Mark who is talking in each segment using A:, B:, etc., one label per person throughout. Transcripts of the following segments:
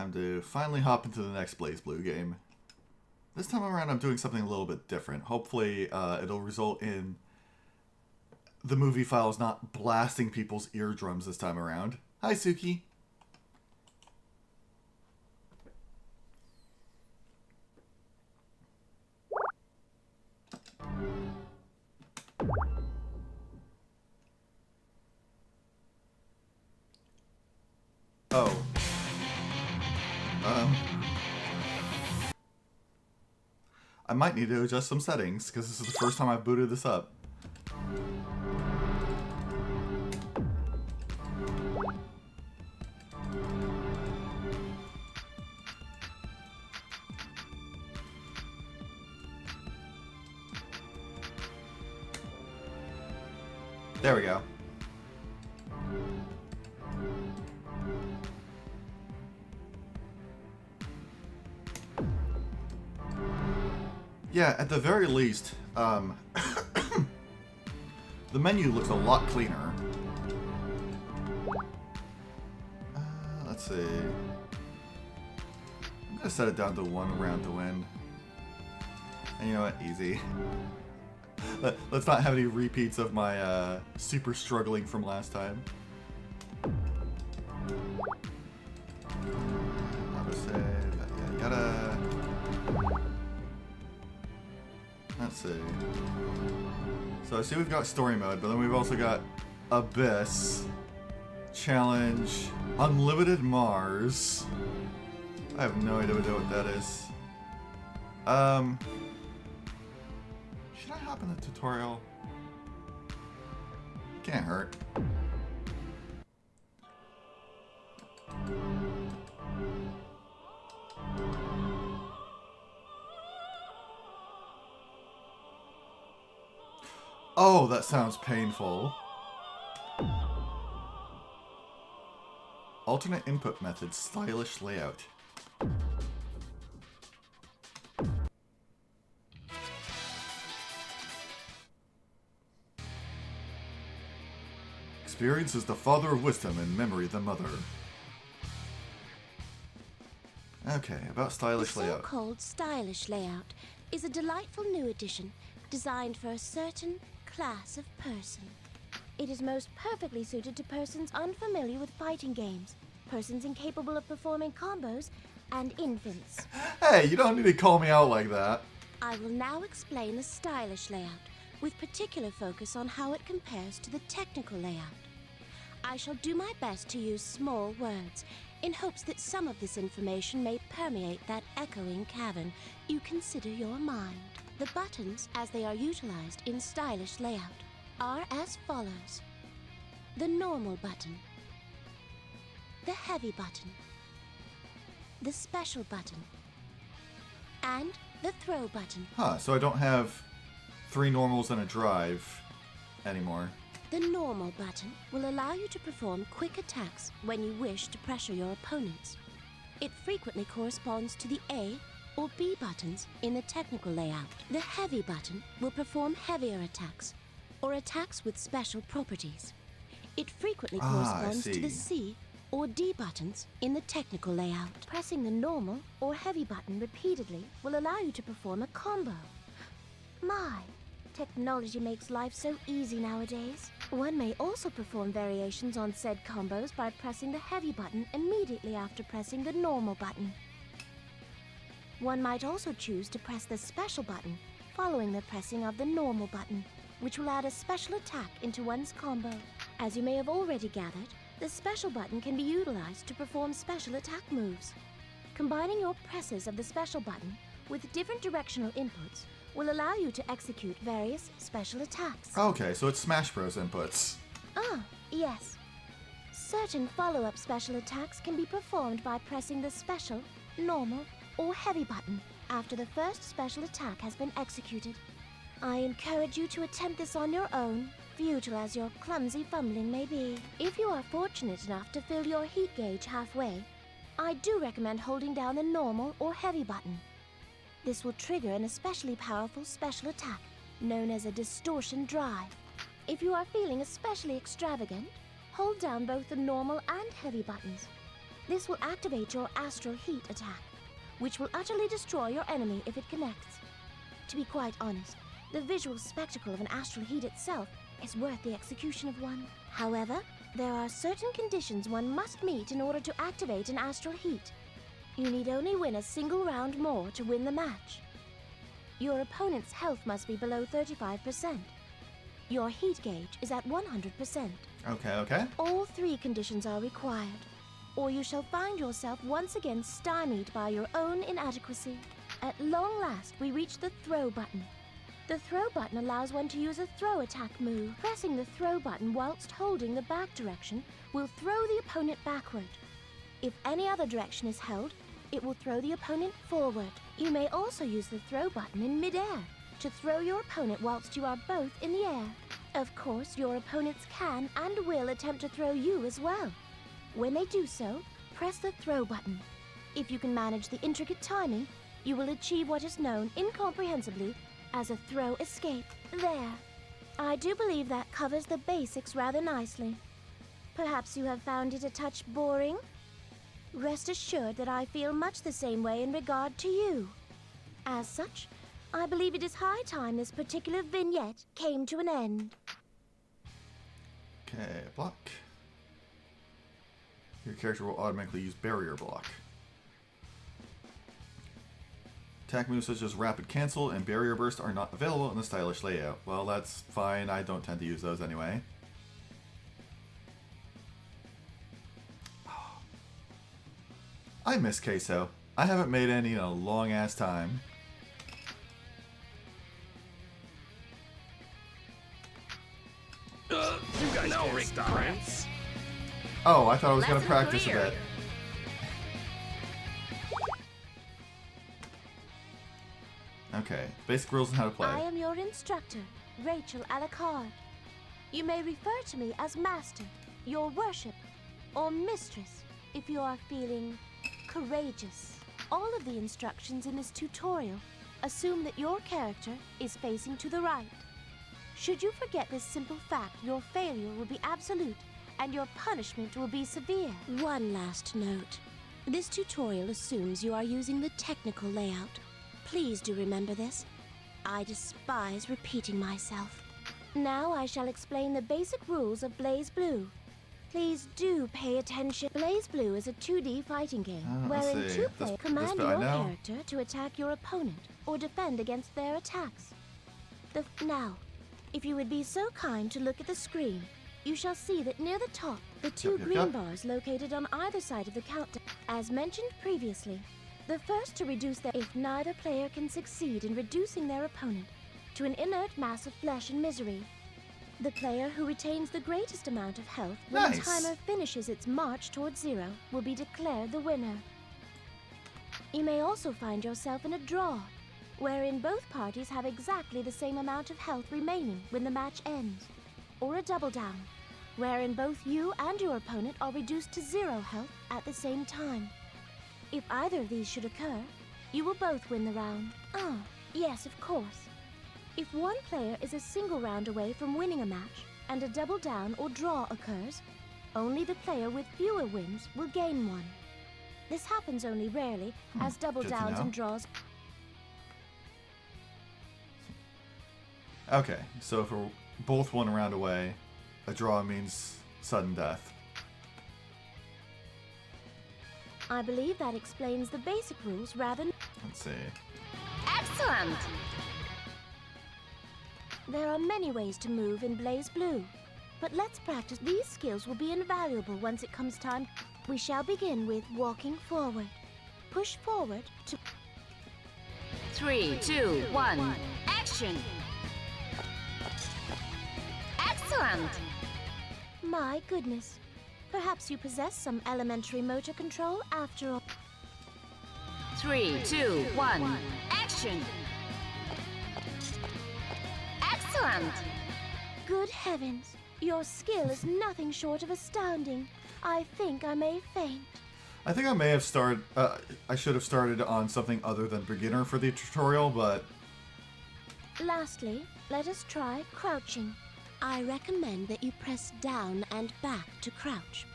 A: time to finally hop into the next BlazBlue game. This time around I'm doing something a little bit different. Hopefully it'll result in the movie files not blasting people's eardrums this time around. Hi, Suki. Oh. I might need to adjust some settings, because this is the first time I've booted this up. There we go. Yeah, at the very least, the menu looks a lot cleaner. Let's see. I'm gonna set it down to 1 round to win. And you know what? Easy. Let's not have any repeats of my super struggling from last time. Autosave, yada yada. Let's see. So I see we've got story mode, but then we've also got Abyss, Challenge, Unlimited Mars. I have no idea what that is. Should I hop in the tutorial? Can't hurt. Oh, that sounds painful. Alternate input method, stylish layout. Experience is the father of wisdom and memory the mother. Okay, about stylish layout.
B: The so-called stylish layout is a delightful new addition designed for a certain class of person. It is most perfectly suited to persons unfamiliar with fighting games, persons incapable of performing combos, and infants.
A: Hey, you don't need to call me out like that.
B: I will now explain the stylish layout, with particular focus on how it compares to the technical layout. I shall do my best to use small words, in hopes that some of this information may permeate that echoing cavern you consider your mind. The buttons, as they are utilized in stylish layout, are as follows. The normal button, the heavy button, the special button, and the throw button.
A: Huh, so I don't have 3 normals and a drive anymore.
B: The normal button will allow you to perform quick attacks when you wish to pressure your opponents. It frequently corresponds to the A or B buttons in the technical layout. The heavy button will perform heavier attacks, or attacks with special properties. It frequently corresponds to the C or D buttons in the technical layout. Pressing the normal or heavy button repeatedly will allow you to perform a combo. My, technology makes life so easy nowadays. One may also perform variations on said combos by pressing the heavy button immediately after pressing the normal button. One might also choose to press the special button following the pressing of the normal button, which will add a special attack into one's combo. As you may have already gathered, the special button can be utilized to perform special attack moves. Combining your presses of the special button with different directional inputs will allow you to execute various special attacks.
A: Okay, so it's Smash Bros. Inputs.
B: Ah, yes. Certain follow-up special attacks can be performed by pressing the special, normal, or heavy button after the first special attack has been executed. I encourage you to attempt this on your own, futile as your clumsy fumbling may be. If you are fortunate enough to fill your heat gauge halfway, I do recommend holding down the normal or heavy button. This will trigger an especially powerful special attack, known as a distortion drive. If you are feeling especially extravagant, hold down both the normal and heavy buttons. This will activate your astral heat attack, which will utterly destroy your enemy if it connects. To be quite honest, the visual spectacle of an astral heat itself is worth the execution of one. However, there are certain conditions one must meet in order to activate an astral heat. You need only win a single round more to win the match. Your opponent's health must be below 35%. Your heat gauge is at 100%.
A: Okay.
B: All 3 conditions are required, or you shall find yourself once again stymied by your own inadequacy. At long last, we reach the throw button. The throw button allows one to use a throw attack move. Pressing the throw button whilst holding the back direction will throw the opponent backward. If any other direction is held, it will throw the opponent forward. You may also use the throw button in mid-air to throw your opponent whilst you are both in the air. Of course, your opponents can and will attempt to throw you as well. When they do so, press the throw button. If you can manage the intricate timing, you will achieve what is known incomprehensibly as a throw escape. There. I do believe that covers the basics rather nicely. Perhaps you have found it a touch boring? Rest assured that I feel much the same way in regard to you. As such, I believe it is high time this particular vignette came to an end.
A: Okay, block. Your character will automatically use barrier block. Attack moves such as Rapid Cancel and Barrier Burst are not available in the stylish layout. Well, that's fine. I don't tend to use those anyway. I miss queso. I haven't made any in a long-ass time.
C: You guys no regrets.
A: Oh, I thought I was going to practice a bit. Okay, basic rules on how to play.
B: I am your instructor, Rachel Alucard. You may refer to me as Master, your worship, or Mistress if you are feeling courageous. All of the instructions in this tutorial assume that your character is facing to the right. Should you forget this simple fact, your failure will be absolute and your punishment will be severe. One last note. This tutorial assumes you are using the technical layout. Please do remember this. I despise repeating myself. Now I shall explain the basic rules of BlazBlue. Please do pay attention. BlazBlue is a 2D fighting game wherein 2 players command your character to attack your opponent or defend against their attacks. Now, if you would be so kind to look at the screen, you shall see that near the top, the 2 green bars located on either side of the countdown. As mentioned previously, the first to reduce their... If neither player can succeed in reducing their opponent to an inert mass of flesh and misery, the player who retains the greatest amount of health when the timer finishes its march towards 0 will be declared the winner. You may also find yourself in a draw, wherein both parties have exactly the same amount of health remaining when the match ends, or a double down, wherein both you and your opponent are reduced to 0 health at the same time. If either of these should occur, you will both win the round. Ah, yes, of course. If one player is a single round away from winning a match, and a double down or draw occurs, only the player with fewer wins will gain one. This happens only rarely, as double downs and draws...
A: Okay, so if we're both 1 round away, a draw means sudden death.
B: I believe that explains the basic rules rather...
A: Let's see.
B: Excellent! There are many ways to move in BlazBlue, but let's practice. These skills will be invaluable once it comes time. We shall begin with walking forward. Push forward to...
D: 3, 2, 1, action! Excellent!
B: My goodness. Perhaps you possess some elementary motor control after all.
D: 3, 2, 1, action! Excellent!
B: Good heavens. Your skill is nothing short of astounding. I think I may faint.
A: I think I may have started... I should have started on something other than beginner for the tutorial, but...
B: Lastly, let us try crouching. I recommend that you press down and back to crouch.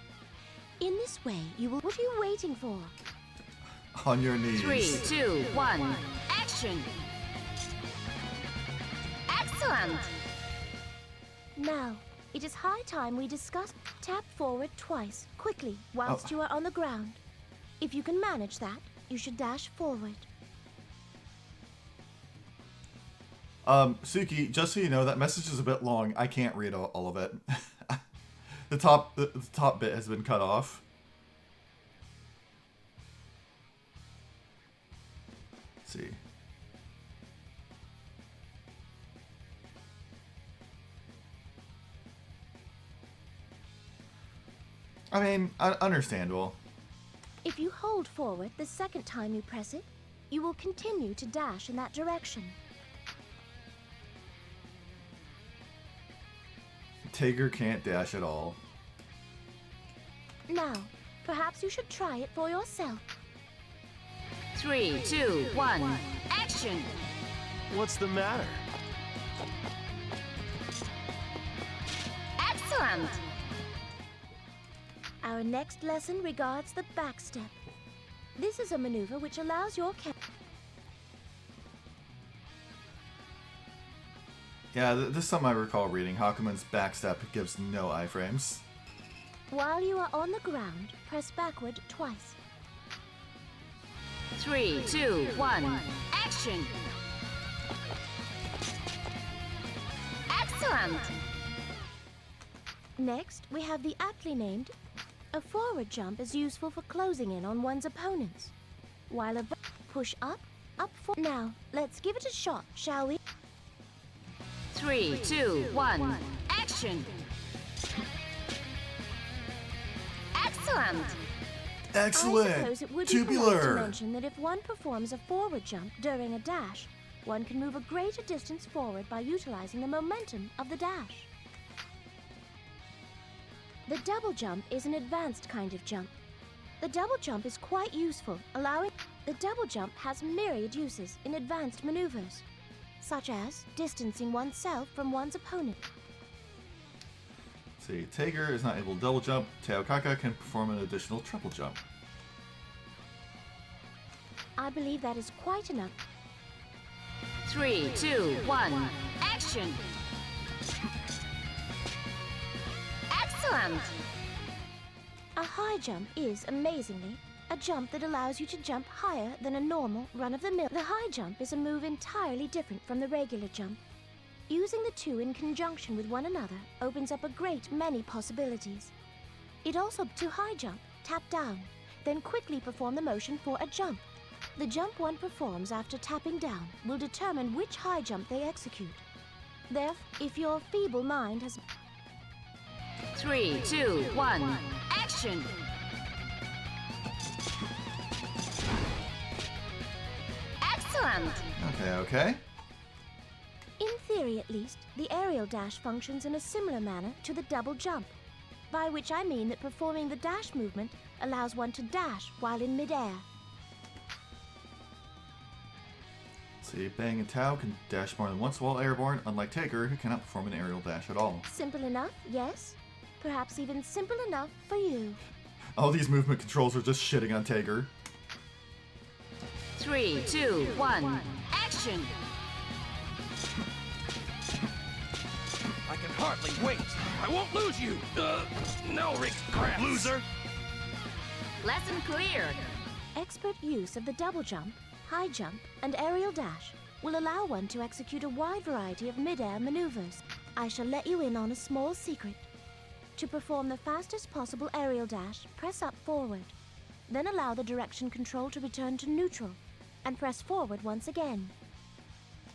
B: In this way, you will... What are you waiting for?
A: On your knees.
D: 3, 2, 1, action! Excellent!
B: Now, it is high time we discuss. Tap forward twice, quickly, whilst you are on the ground. If you can manage that, you should dash forward.
A: Suki, just so you know, that message is a bit long. I can't read all of it. The top bit has been cut off. Let's see. I mean, understandable.
B: If you hold forward the second time you press it, you will continue to dash in that direction.
A: Tager can't dash at all.
B: Now, perhaps you should try it for yourself.
D: 3, 2, 1, action!
C: What's the matter?
D: Excellent!
B: Our next lesson regards the backstep. This is a maneuver which allows your
A: Yeah, this is something I recall reading. Hakumen's backstep gives no iframes.
B: While you are on the ground, press backward twice.
D: 3, 2, 1, action! Excellent!
B: Next, we have the aptly named. A forward jump is useful for closing in on one's opponents, while a push up, Now, let's give it a shot, shall we?
D: 3, 2, 1, action! Excellent!
A: Excellent!
B: I suppose it would be polite to
A: Tubular!
B: mention that if one performs a forward jump during a dash, one can move a greater distance forward by utilizing the momentum of the dash. The double jump is an advanced kind of jump. The double jump is quite useful, The double jump has myriad uses in advanced maneuvers, such as distancing oneself from one's opponent.
A: Let's see, Tager is not able to double jump. Teokaka can perform an additional triple jump.
B: I believe that is quite enough.
D: 3, 2, 1, action! Excellent!
B: A high jump is, amazingly, a jump that allows you to jump higher than a normal run-of-the-mill. The high jump is a move entirely different from the regular jump. Using the two in conjunction with one another opens up a great many possibilities. It also to high jump, tap down, then quickly perform the motion for a jump. The jump one performs after tapping down will determine which high jump they execute. Therefore, if your feeble mind has
D: 3, 2, 1, action! Excellent!
A: Okay.
B: In theory, at least, the aerial dash functions in a similar manner to the double jump, by which I mean that performing the dash movement allows one to dash while in midair.
A: Let's see, Bang and Tao can dash more than once while airborne, unlike Tager, who cannot perform an aerial dash at all.
B: Simple enough, yes? Perhaps even simple enough for you.
A: All these movement controls are just shitting on Tager.
D: 3, 2, 1, action!
C: I can hardly wait. I won't lose you. No regrets. Loser.
D: Lesson cleared.
B: Expert use of the double jump, high jump, and aerial dash will allow one to execute a wide variety of mid-air maneuvers. I shall let you in on a small secret. To perform the fastest possible aerial dash, press up forward. Then allow the direction control to return to neutral, and press forward once again.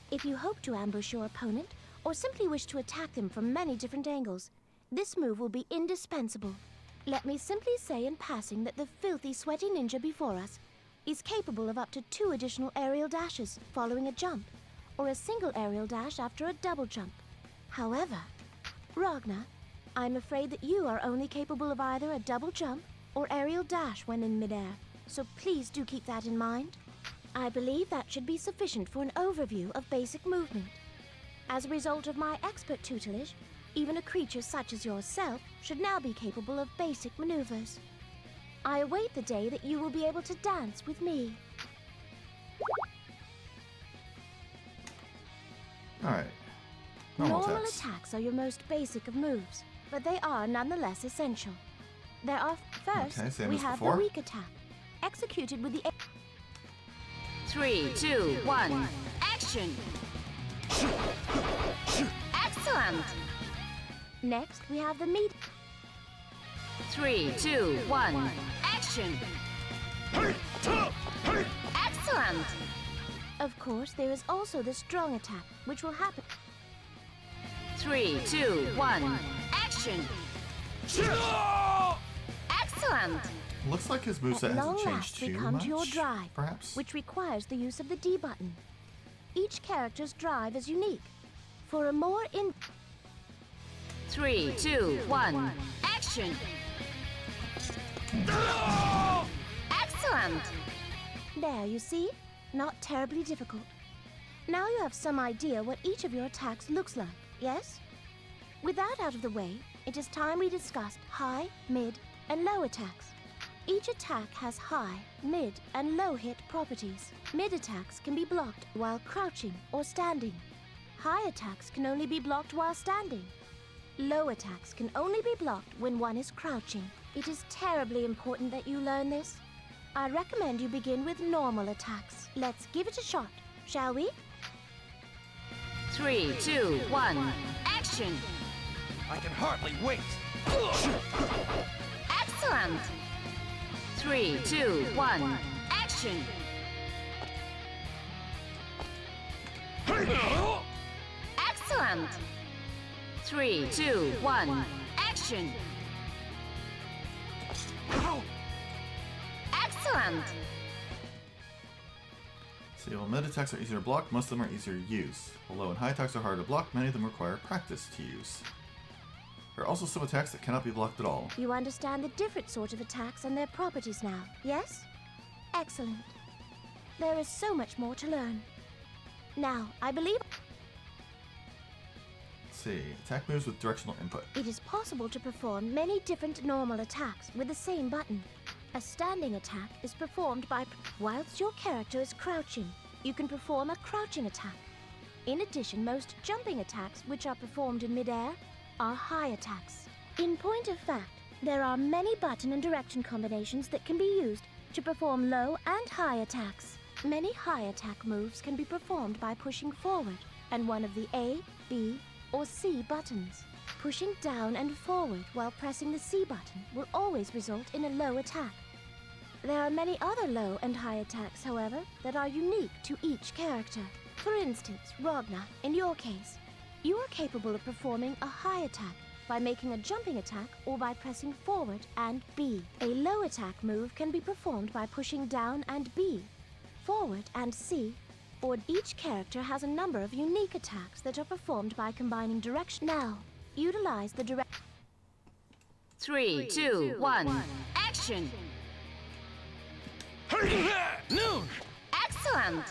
B: If you hope to ambush your opponent, or simply wish to attack them from many different angles, this move will be indispensable. Let me simply say in passing that the filthy, sweaty ninja before us is capable of up to 2 additional aerial dashes following a jump, or a single aerial dash after a double jump. However, Ragnar, I'm afraid that you are only capable of either a double jump or aerial dash when in midair, so please do keep that in mind. I believe that should be sufficient for an overview of basic movement. As a result of my expert tutelage, even a creature such as yourself should now be capable of basic maneuvers. I await the day that you will be able to dance with me.
A: Alright.
B: Normal attacks are your most basic of moves, but they are nonetheless essential. There are first,
A: Okay, same
B: we
A: as
B: have
A: before.
B: the weak attack, executed with the
D: 3, 2, 1, action! Excellent!
B: Next, we have the medium.
D: 3, 2, 1, action! Excellent!
B: Of course, there is also the strong attack, which will happen.
D: 3, 2, 1, action! Excellent!
A: Looks like his moveset
B: At
A: hasn't
B: long
A: changed
B: last, we
A: too
B: come
A: much,
B: to your drive,
A: perhaps?
B: which requires the use of the D button. Each character's drive is unique. For a more in
D: 3, 2, 1, action! Excellent!
B: there, you see? Not terribly difficult. Now you have some idea what each of your attacks looks like, yes? With that out of the way, it is time we discussed high, mid, and low attacks. Each attack has high, mid, and low hit properties. Mid attacks can be blocked while crouching or standing. High attacks can only be blocked while standing. Low attacks can only be blocked when one is crouching. It is terribly important that you learn this. I recommend you begin with normal attacks. Let's give it a shot, shall we?
D: 3, 2, 1, action!
C: I can hardly wait.
D: Excellent! 3, 2, 1, action! Excellent! 3, 2, 1, action! Excellent!
A: See, while mid attacks are easier to block, most of them are easier to use. While low and high attacks are harder to block, many of them require practice to use. There are also some attacks that cannot be blocked at all.
B: You understand the different sort of attacks and their properties now, yes? Excellent. There is so much more to learn. Now, I believe
A: Let's see, attack moves with directional input.
B: it is possible to perform many different normal attacks with the same button. A standing attack is performed by whilst your character is crouching. You can perform a crouching attack. In addition, most jumping attacks, which are performed in midair, are high attacks. In point of fact, there are many button and direction combinations that can be used to perform low and high attacks. Many high attack moves can be performed by pushing forward and one of the A, B, or C buttons. Pushing down and forward while pressing the C button will always result in a low attack. There are many other low and high attacks, however, that are unique to each character. For instance, Ragnar, in your case, you are capable of performing a high attack by making a jumping attack or by pressing forward and B. A low attack move can be performed by pushing down and B, forward and C, or each character has a number of unique attacks that are performed by combining direction. Now, utilize the direct
D: 3, 2, 1, action!
C: Noon!
D: Excellent!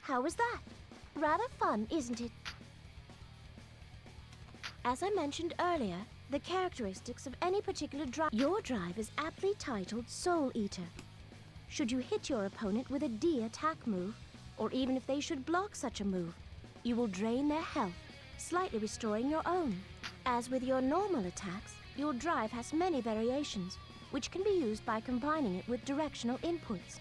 B: How was that? Rather fun, isn't it? As I mentioned earlier, the characteristics of any particular drive. Your drive is aptly titled Soul Eater. Should you hit your opponent with a D attack move, or even if they should block such a move, you will drain their health, slightly restoring your own. As with your normal attacks, your drive has many variations, which can be used by combining it with directional inputs.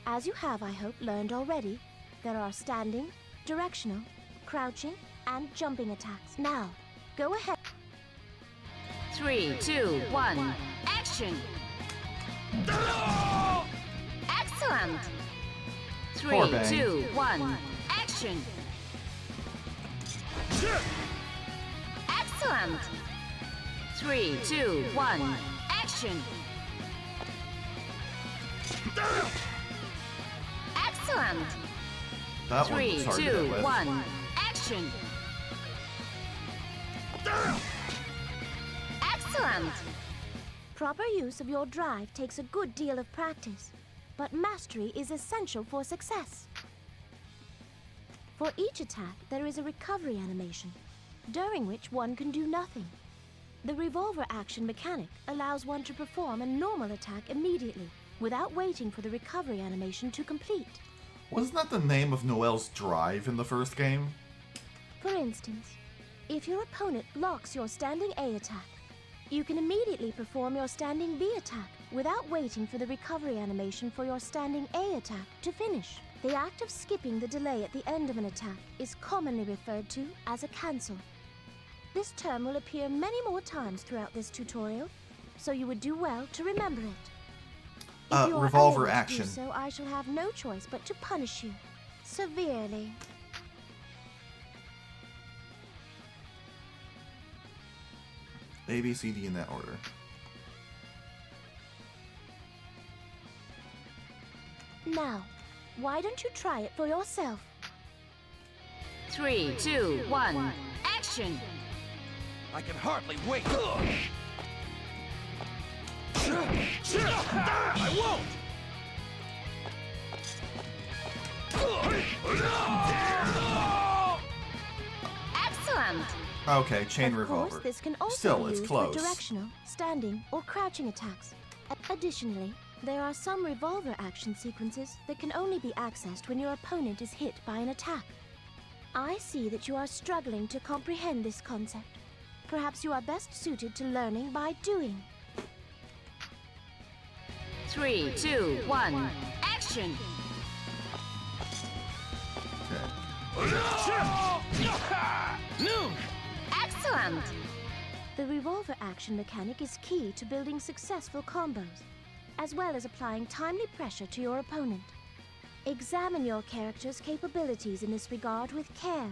B: As you have, I hope, learned already, there are standing, directional, crouching, and jumping attacks. Now, go ahead.
D: 3, 2, 1, action! Excellent! 3,
A: Poor Bang.
D: 2, 1, action! Excellent! 3, 2, 1, action! Excellent!
A: That one
D: 3,
A: was hard to
D: 2,
A: hit with.
D: 1, action! Excellent!
B: Proper use of your drive takes a good deal of practice, but mastery is essential for success. For each attack, there is a recovery animation, during which one can do nothing. The revolver action mechanic allows one to perform a normal attack immediately, without waiting for the recovery animation to complete.
A: Wasn't that the name of Noelle's drive in the first game?
B: For instance, if your opponent blocks your standing A attack, you can immediately perform your standing B attack without waiting for the recovery animation for your standing A attack to finish. The act of skipping the delay at the end of an attack is commonly referred to as a cancel. This term will appear many more times throughout this tutorial, so you would do well to remember it. If you are
A: revolver
B: unable to
A: action.
B: do so, I shall have no choice but to punish you severely.
A: A, B, C, D in that order.
B: Now, why don't you try it for yourself?
D: 3, 2, 1, action!
C: I can hardly wait. I won't!
D: Excellent!
A: Okay, chain
B: Of
A: revolver.
B: course, this can also
A: Still,
B: be
A: it's
B: used
A: close.
B: for directional, standing, or crouching attacks. Additionally, there are some revolver action sequences that can only be accessed when your opponent is hit by an attack. I see that you are struggling to comprehend this concept. Perhaps you are best suited to learning by doing.
D: 3, 2, 1, action!
C: Noon!
D: Excellent!
B: The revolver action mechanic is key to building successful combos, as well as applying timely pressure to your opponent. Examine your character's capabilities in this regard with care,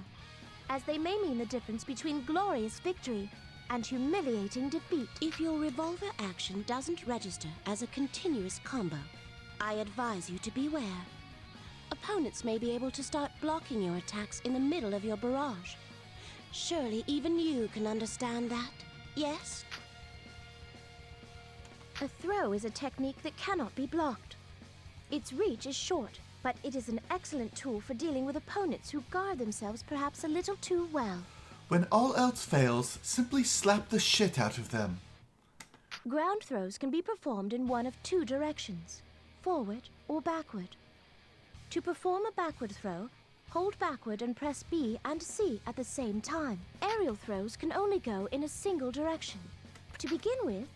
B: as they may mean the difference between glorious victory and humiliating defeat. If your revolver action doesn't register as a continuous combo, I advise you to beware. Opponents may be able to start blocking your attacks in the middle of your barrage. Surely even you can understand that, yes? A throw is a technique that cannot be blocked. Its reach is short, but it is an excellent tool for dealing with opponents who guard themselves perhaps a little too well.
A: When all else fails, simply slap the shit out of them.
B: Ground throws can be performed in one of two directions, forward or backward. To perform a backward throw, hold backward and press B and C at the same time. Aerial throws can only go in a single direction. To begin with,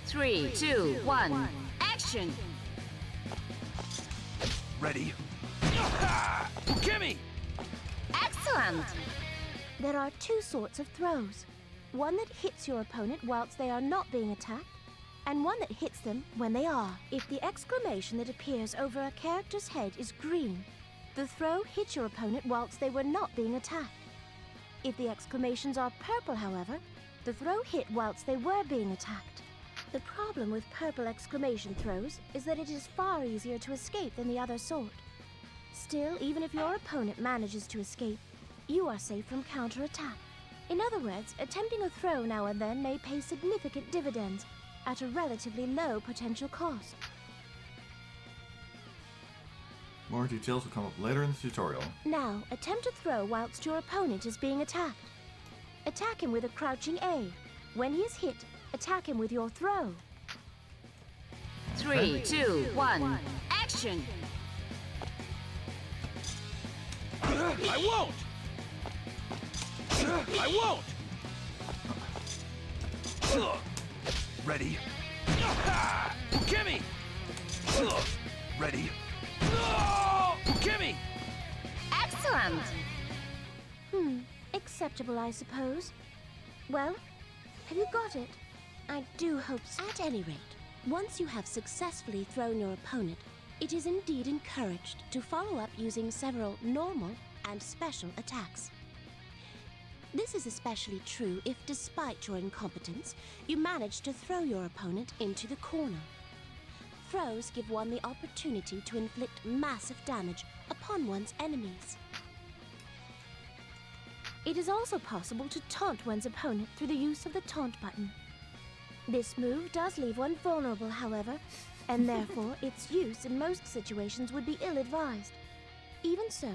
D: 3, 2, 1, action!
C: Ready? Gimme!
D: Excellent!
B: there are two sorts of throws. One that hits your opponent whilst they are not being attacked, and one that hits them when they are. If the exclamation that appears over a character's head is green, the throw hit your opponent whilst they were not being attacked. If the exclamations are purple, however, the throw hit whilst they were being attacked. The problem with purple exclamation throws is that it is far easier to escape than the other sort. Still, even if your opponent manages to escape, you are safe from counterattack. In other words, attempting a throw now and then may pay significant dividends at a relatively low potential cost.
A: More details will come up later in the tutorial.
B: Now, attempt a throw whilst your opponent is being attacked. Attack him with a crouching A. When he is hit, attack him with your throw.
D: 3, 2, 1, action!
C: I won't! I won't! Ready? Gimme! Ready? Gimme!
D: Excellent!
B: Acceptable, I suppose. Well, have you got it? I do hope so. At any rate, once you have successfully thrown your opponent, it is indeed encouraged to follow up using several normal and special attacks. This is especially true if, despite your incompetence, you manage to throw your opponent into the corner. Throws give one the opportunity to inflict massive damage upon one's enemies. It is also possible to taunt one's opponent through the use of the taunt button. This move does leave one vulnerable, however, and therefore its use in most situations would be ill-advised. Even so,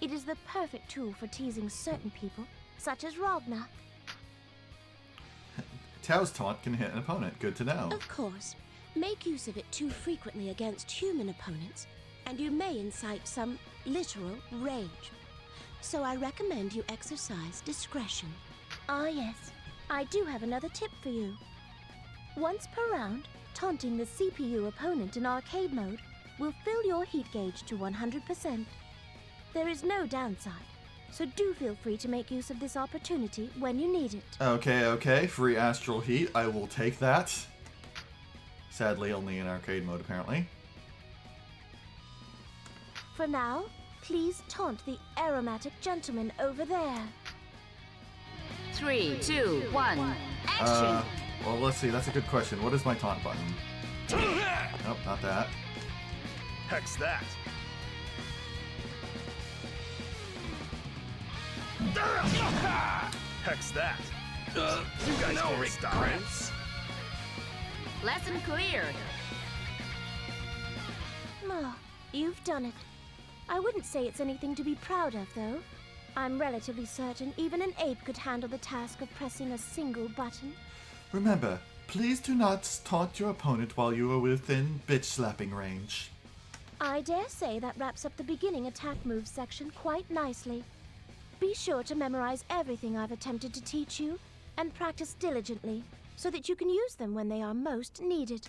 B: it is the perfect tool for teasing certain people, such as Ragnar.
A: Tao's taunt can hit an opponent. Good to know.
B: Of course, make use of it too frequently against human opponents, and you may incite some literal rage. So I recommend you exercise discretion. Ah yes, I do have another tip for you. Once per round, taunting the CPU opponent in arcade mode will fill your heat gauge to 100%. There is no downside, so do feel free to make use of this opportunity when you need it.
A: Okay. Free astral heat. I will take that. Sadly, only in arcade mode, apparently.
B: For now, please taunt the aromatic gentleman over there.
D: 3, 2, 1, action!
A: Well, let's see. That's a good question. What is my taunt button? Nope, not that.
C: Hex that. Hex that. You guys
E: no
C: can't stop it.
E: regrets.
D: Lesson cleared.
B: Oh, you've done it. I wouldn't say it's anything to be proud of, though. I'm relatively certain even an ape could handle the task of pressing a single button.
A: Remember, please do not taunt your opponent while you are within bitch-slapping range.
B: I dare say that wraps up the beginning attack moves section quite nicely. Be sure to memorize everything I've attempted to teach you, and practice diligently, so that you can use them when they are most needed.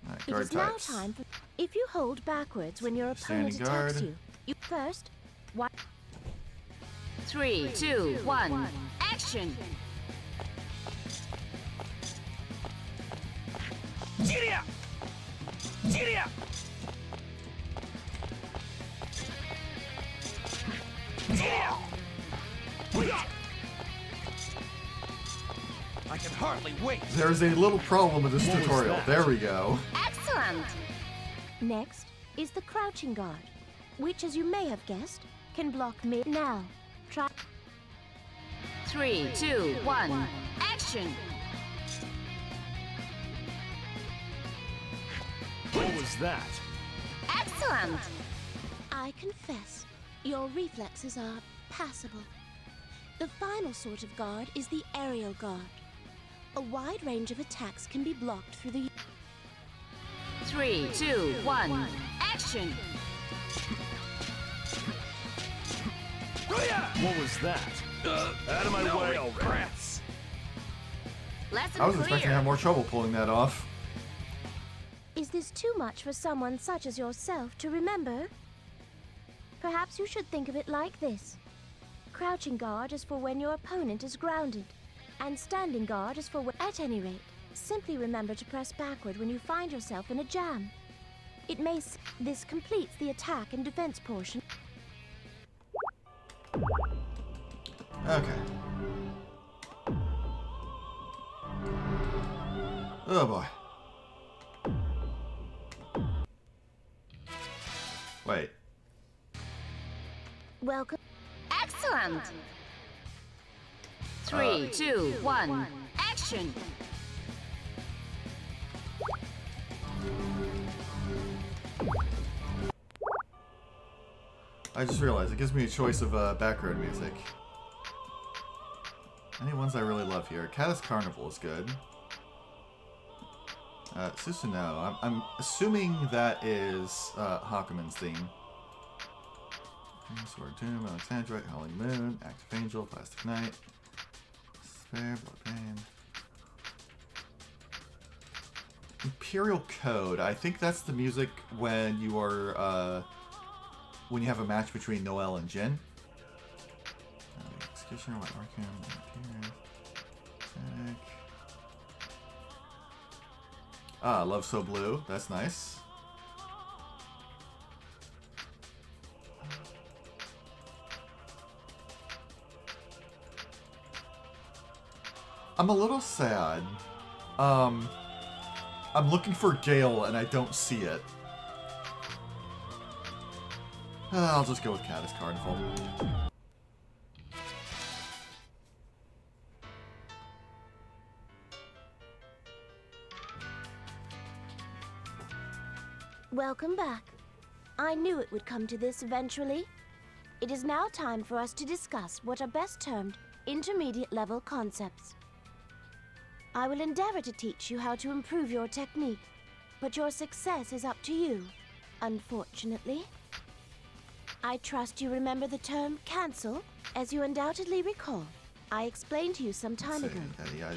A: Alright,
B: It
A: guard
B: is now
A: types.
B: time for... If you hold backwards when your opponent
A: Standing
B: attacks
A: guard.
B: you first... Why?
D: 3, 2, 1, action!
C: Giddy up! Giddy up! Giddy up! I can hardly wait.
A: There's a little problem with this
C: What was
A: tutorial.
C: that?
A: There we go.
D: Excellent!
B: Next is the crouching guard, which, as you may have guessed, can block mid. Now, try...
D: 3, 2, 1, action!
C: What was that?
D: Excellent!
B: I confess, your reflexes are passable. The final sort of guard is the aerial guard. A wide range of attacks can be blocked through the...
D: 3, 2, 1, action!
C: What was that? Out of my
E: no
C: way already.
E: regrets.
D: Lesson
A: I was expecting to
D: cleared.
A: have more trouble pulling that off.
B: Is this too much for someone such as yourself to remember? Perhaps you should think of it like this. Crouching guard is for when your opponent is grounded, and standing guard is for when... At any rate, simply remember to press backward when you find yourself in a jam. It may... This completes the attack and defense portion.
A: Okay. Oh boy. Wait.
B: Welcome.
D: Excellent! 3, 2, 1, action!
A: I just realized it gives me a choice of background music. Any ones I really love here? Caddis Carnival is good. Susanoo. I'm assuming that is Hakumen's theme. Sword of Doom, Alexandrite, Howling Moon, Active Angel, Plastic Knight, Despair, Blood Pain. Imperial Code. I think that's the music when you are when you have a match between Noelle and Jin. Executioner, White Arkham, Ah, Love So Blue. That's nice. I'm a little sad. I'm looking for Gale and I don't see it. I'll just go with Caddis Carnival.
B: Welcome back. I knew it would come to this eventually. It is now time for us to discuss what are best termed intermediate level concepts. I will endeavor to teach you how to improve your technique, but your success is up to you, unfortunately. I trust you remember the term cancel, as you undoubtedly recall. I explained to you some time ago.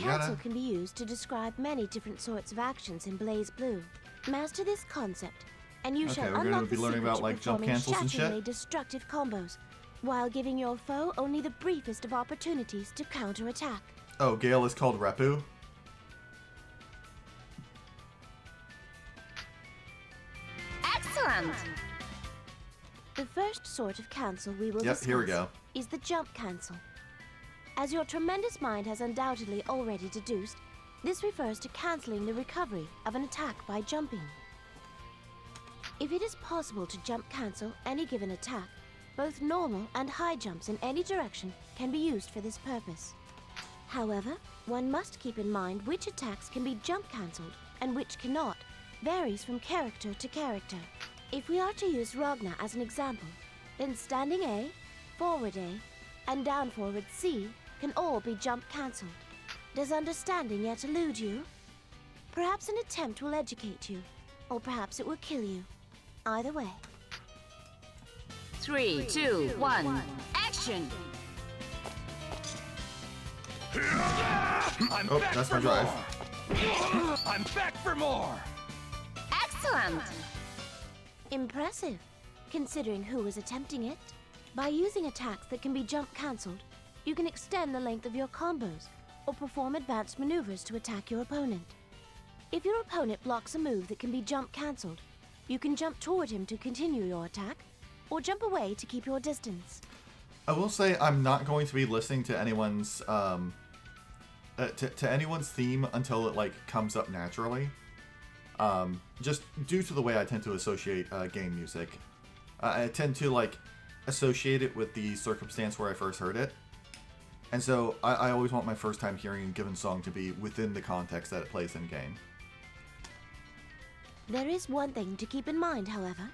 B: Cancel can be used to describe many different sorts of actions in BlazBlue. Master this concept, and you shall unlock the secret to performing shatteringly destructive combos, while giving your foe only the briefest of opportunities to counterattack.
A: Oh, Gale is called Repu?
D: Excellent.
B: The first sort of cancel we will discuss
A: here we go.
B: is the jump cancel. As your tremendous mind has undoubtedly already deduced, this refers to cancelling the recovery of an attack by jumping. If it is possible to jump cancel any given attack, both normal and high jumps in any direction can be used for this purpose. However, one must keep in mind which attacks can be jump cancelled and which cannot, varies from character to character. If we are to use Ragnar as an example, then standing A, forward A, and down forward C can all be jump cancelled. Does understanding yet elude you? Perhaps an attempt will educate you, or perhaps it will kill you. Either way.
D: 3, 2, 1, action!
C: I'm
A: Oh,
C: back
A: that's
C: for
A: my drive.
C: more! I'm back for more!
D: Excellent!
B: Impressive, considering who was attempting it. By using attacks that can be jump cancelled, you can extend the length of your combos, or perform advanced maneuvers to attack your opponent. If your opponent blocks a move that can be jump cancelled, you can jump toward him to continue your attack, or jump away to keep your distance.
A: I will say I'm not going to be listening to anyone's to anyone's theme until it like comes up naturally. Just due to the way I tend to associate game music. I tend to like associate it with the circumstance where I first heard it. And so I always want my first time hearing a given song to be within the context that it plays in game.
B: There is one thing to keep in mind, however.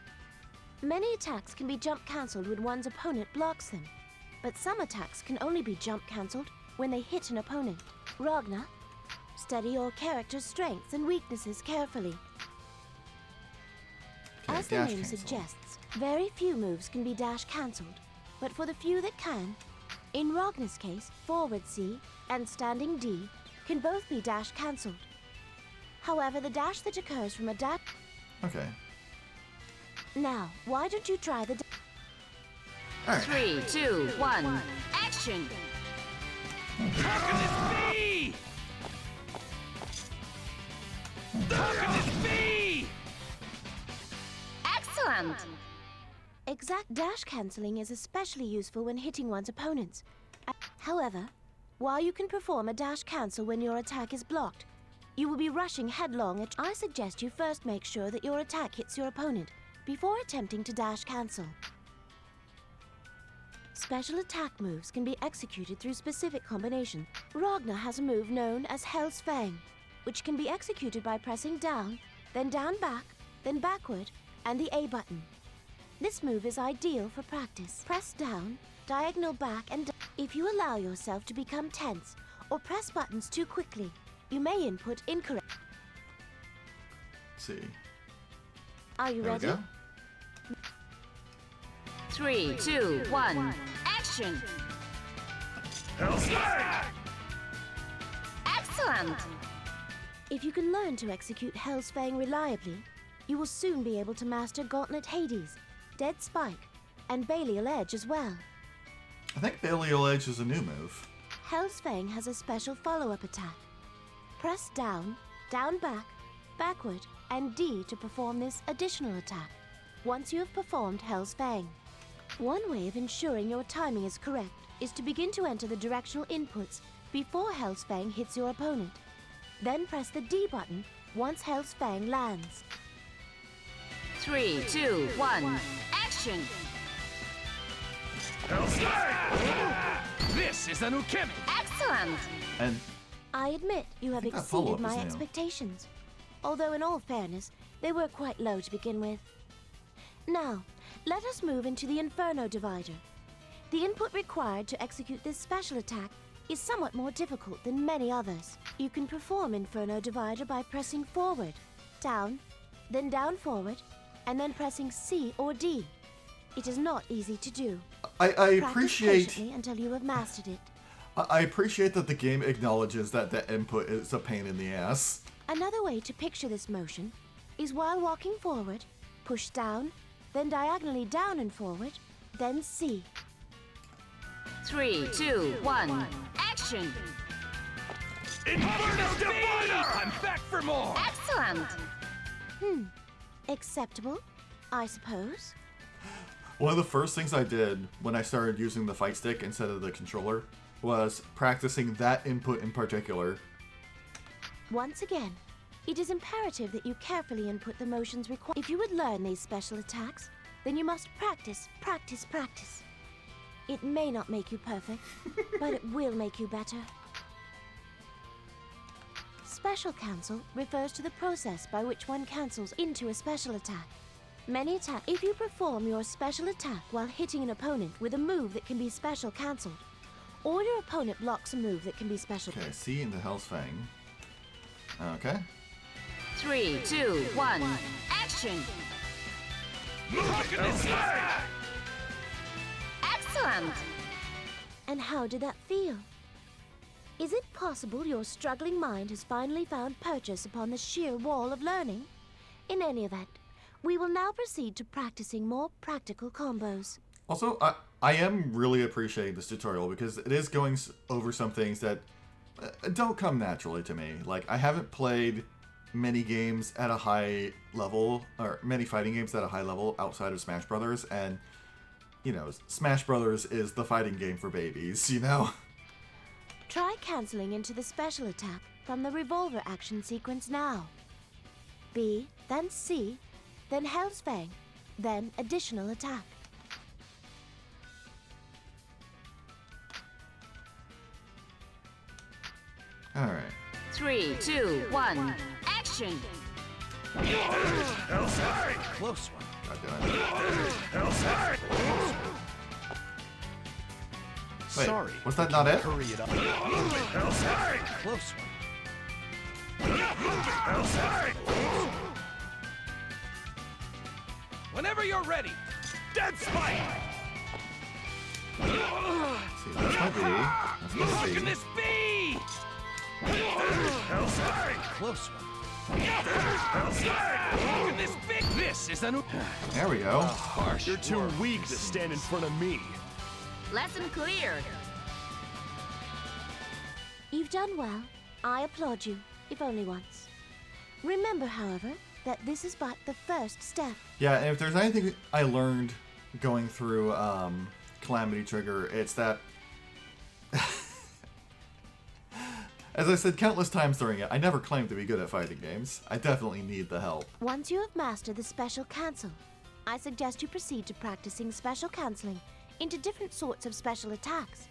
B: Many attacks can be jump cancelled when one's opponent blocks them, but some attacks can only be jump cancelled when they hit an opponent. Ragnar, study your character's strengths and weaknesses carefully.
A: Okay,
B: As the
A: dash
B: name
A: cancel.
B: suggests, very few moves can be dash cancelled, but for the few that can, in Ragnar's case, forward C and standing D can both be dash cancelled. However, the dash that occurs from a dash...
A: Okay.
B: Now, why don't you try the...
A: Alright.
D: 3, 2, 1, action!
C: How can this be? How can this be?
D: Excellent!
B: Exact dash cancelling is especially useful when hitting one's opponents. However, while you can perform a dash cancel when your attack is blocked, you will be rushing headlong at... I suggest you first make sure that your attack hits your opponent before attempting to dash cancel. Special attack moves can be executed through specific combinations. Ragnar has a move known as Hell's Fang, which can be executed by pressing down, then down back, then backward, and the A button. This move is ideal for practice. Press down, diagonal back, and if you allow yourself to become tense or press buttons too quickly, you may input incorrect.
A: Let's see.
B: Are you
A: There we
B: ready?
A: go.
D: 3, 2, 1, action! Excellent!
B: If you can learn to execute Hell's Fang reliably, you will soon be able to master Gauntlet Hades, Dead Spike, and Balial Edge as well.
A: I think Balial Edge is a new move.
B: Hell's Fang has a special follow-up attack. Press down, down back, backward, and D to perform this additional attack, once you have performed Hell's Fang. One way of ensuring your timing is correct is to begin to enter the directional inputs before Hell's Fang hits your opponent. Then press the D button once Hell's Fang lands.
D: 3, 2, 1, action!
C: This is an Ukemi!
D: Excellent!
A: And
B: I admit you have
A: think that
B: exceeded
A: follow-up
B: my
A: is new.
B: expectations, although in all fairness, they were quite low to begin with. Now, let us move into the Inferno Divider, The input required to execute this special attack is somewhat more difficult than many others. You can perform Inferno Divider by pressing forward, down, then down forward, and then pressing C or D. It is not easy to do.
A: I
B: Practice
A: appreciate
B: patiently until you have mastered it.
A: I appreciate that the game acknowledges that the input is a pain in the ass.
B: Another way to picture this motion is while walking forward, push down, then diagonally down and forward, then C.
D: 3, 2, 1, action!
C: Inferno Divider! I'm back for more!
D: Excellent!
B: Acceptable, I suppose.
A: One of the first things I did when I started using the fight stick instead of the controller was practicing that input in particular.
B: Once again, it is imperative that you carefully input the motions required. If you would learn these special attacks, then you must practice, practice, practice. It may not make you perfect, but it will make you better. Special cancel refers to the process by which one cancels into a special attack. If you perform your special attack while hitting an opponent with a move that can be special cancelled, or your opponent blocks a move that can be special.
A: Okay, C into Hell's Fang. Okay.
D: 3, 2, 1, action!
C: Look at this guy!
D: Excellent!
B: And how did that feel? Is it possible your struggling mind has finally found purchase upon the sheer wall of learning? In any event, we will now proceed to practicing more practical combos.
A: Also, I am really appreciating this tutorial because it is going over some things that don't come naturally to me. Like, I haven't played many games at a high level, or many fighting games at a high level outside of Smash Brothers, and, you know, Smash Brothers is the fighting game for babies, you know?
B: Try cancelling into the special attack from the revolver action sequence now. B, then C, then Hell's Fang, then additional attack.
A: Alright.
D: 3, 2, 1, action!
C: Hellside! Close one.
A: God damn it.
C: Hellside!
A: Wait,
C: Sorry.
A: was that not it?
C: Hurry it up. Hellside! Close one. Hellside! Whenever you're ready. Dead spike!
A: See, that's my B. That's my
C: Look
A: C.
C: at this B! Hellside! Close one. Hellside! Look at this big. This is an.
A: There we go.
C: Harsh. You're too weak to stand in front of me.
D: Lesson cleared!
B: You've done well. I applaud you, if only once. Remember, however, that this is but the first step.
A: Yeah, and if there's anything I learned going through Calamity Trigger, it's that... As I said countless times during it, I never claimed to be good at fighting games. I definitely need the help.
B: Once you have mastered the special cancel, I suggest you proceed to practicing special cancelling into different sorts of special attacks,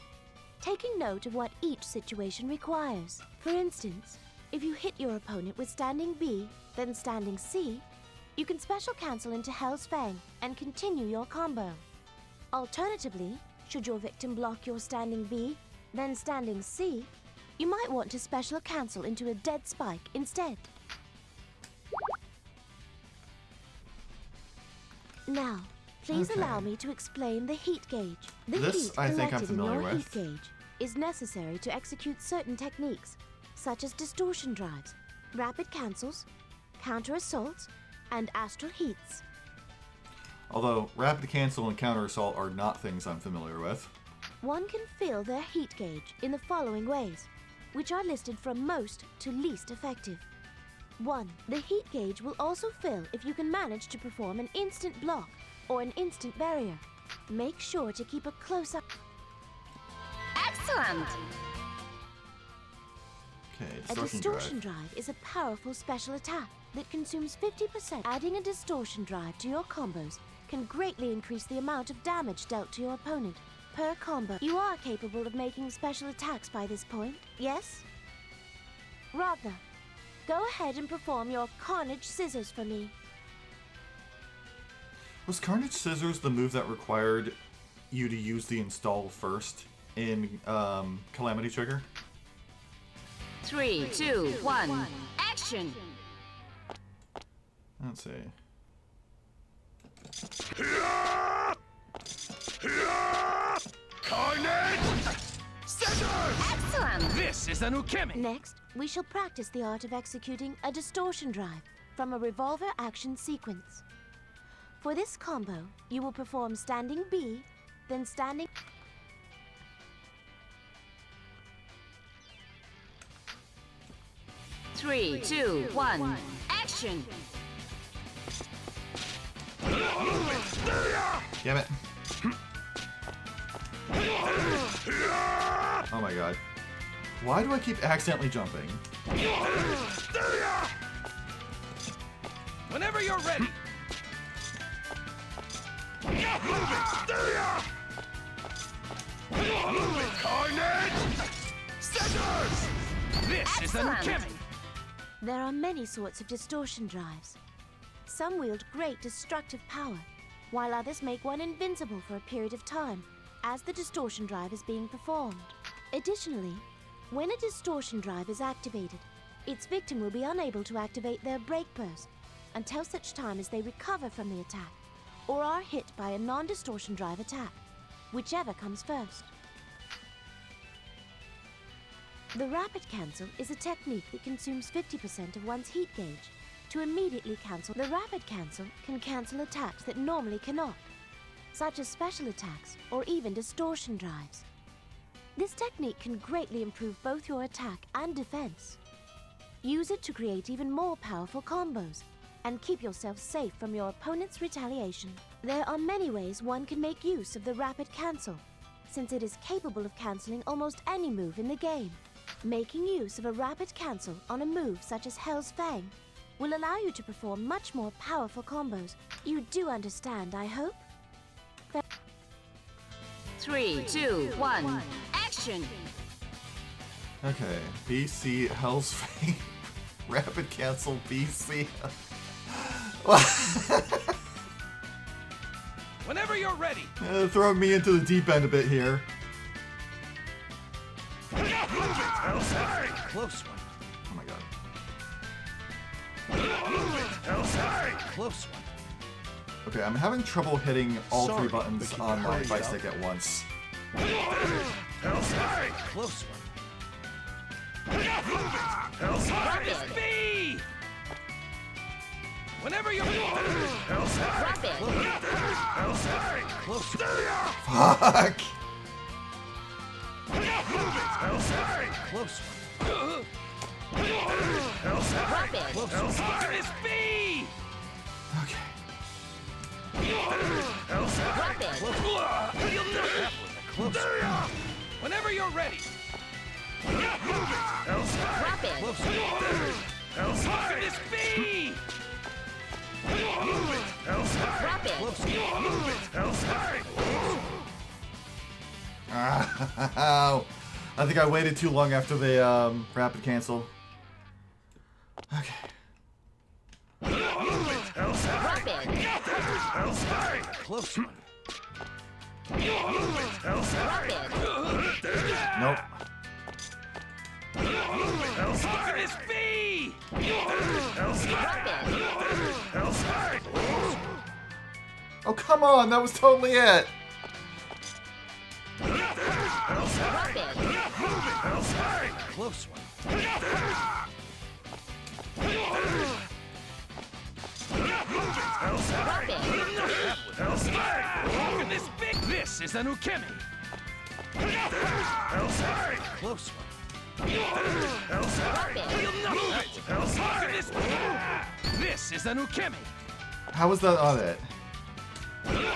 B: taking note of what each situation requires. For instance, if you hit your opponent with standing B, then standing C, you can special cancel into Hell's Fang and continue your combo. Alternatively, should your victim block your standing B, then standing C, you might want to special cancel into a dead spike instead. Now, please
A: Okay.
B: allow me to explain the heat gauge. The
A: This,
B: heat
A: I think I'm
B: collected in
A: familiar
B: your
A: with.
B: heat gauge is necessary to execute certain techniques, such as distortion drives, rapid cancels, counter assaults, and astral heats.
A: Although, Rapid Cancel and Counter Assault are not things I'm familiar with.
B: One can fill their heat gauge in the following ways, which are listed from most to least effective. 1. The heat gauge will also fill if you can manage to perform an instant block or an instant barrier. Make sure to keep a close eye.
D: Excellent!
A: Okay,
B: A
A: Distortion
B: distortion
A: Drive.
B: drive is a powerful special attack that consumes 50%. Adding a distortion drive to your combos can greatly increase the amount of damage dealt to your opponent per combo. You are capable of making special attacks by this point, yes? Ragnar, go ahead and perform your Carnage Scissors for me.
A: Was Carnage Scissors the move that required you to use the install first in Calamity Trigger.
D: 3, 2, 1, action!
A: Let's see.
C: Carnage! Scissors!
D: Excellent!
C: This is an Ukemi!
B: Next, we shall practice the art of executing a distortion drive from a revolver action sequence. For this combo, you will perform standing B, then standing...
D: Three, two, one, action!
A: Damn it. Oh my god. Why do I keep accidentally jumping?
C: Whenever you're ready! Carnage! Scissors! This is an
D: Excellent.
C: Ukemi!
B: There are many sorts of distortion drives. Some wield great destructive power, while others make one invincible for a period of time, as the distortion drive is being performed. Additionally, when a distortion drive is activated, its victim will be unable to activate their break burst until such time as they recover from the attack, or are hit by a non-distortion drive attack, whichever comes first. The rapid cancel is a technique that consumes 50% of one's heat gauge to immediately cancel. The rapid cancel can cancel attacks that normally cannot, such as special attacks or even distortion drives. This technique can greatly improve both your attack and defense. Use it to create even more powerful combos and keep yourself safe from your opponent's retaliation. There are many ways one can make use of the rapid cancel, since it is capable of canceling almost any move in the game. Making use of a rapid cancel on a move such as Hell's Fang will allow you to perform much more powerful combos. You do understand, I hope?
D: 3, 2, 1, action!
A: Okay, BC Hell's Fang. Rapid cancel BC.
C: Whenever you're ready!
A: Throwing me into the deep end a bit here.
C: Close one.
A: Oh my god.
C: Close one.
A: Okay, I'm having trouble hitting all
C: Sorry,
A: three buttons
C: but can
A: on
C: you
A: my
C: hurry
A: Vice
C: up?
A: Stick at once.
C: Close one. Rapid B! Whenever you're
D: Rapid!
C: close.
A: Fuck!
C: Close one.
D: Rapid!
C: Close one. This B!
A: Okay.
D: Rapid!
C: You'll never close. Whenever you're ready.
D: Rapid!
C: Close. This B!
D: Rapid!
A: Ow. I think I waited too long after the rapid cancel. Okay.
D: Rapid!
C: Close one.
D: Rapid!
A: Nope.
C: This B!
D: Rapid!
A: Oh, come on. That was totally it.
D: Rapid!
C: Close one.
D: Rapid!
C: This big. This is an Ukemi. Close one.
D: Rapid!
C: This is an Ukemi.
A: How was that on it?
D: Rapid!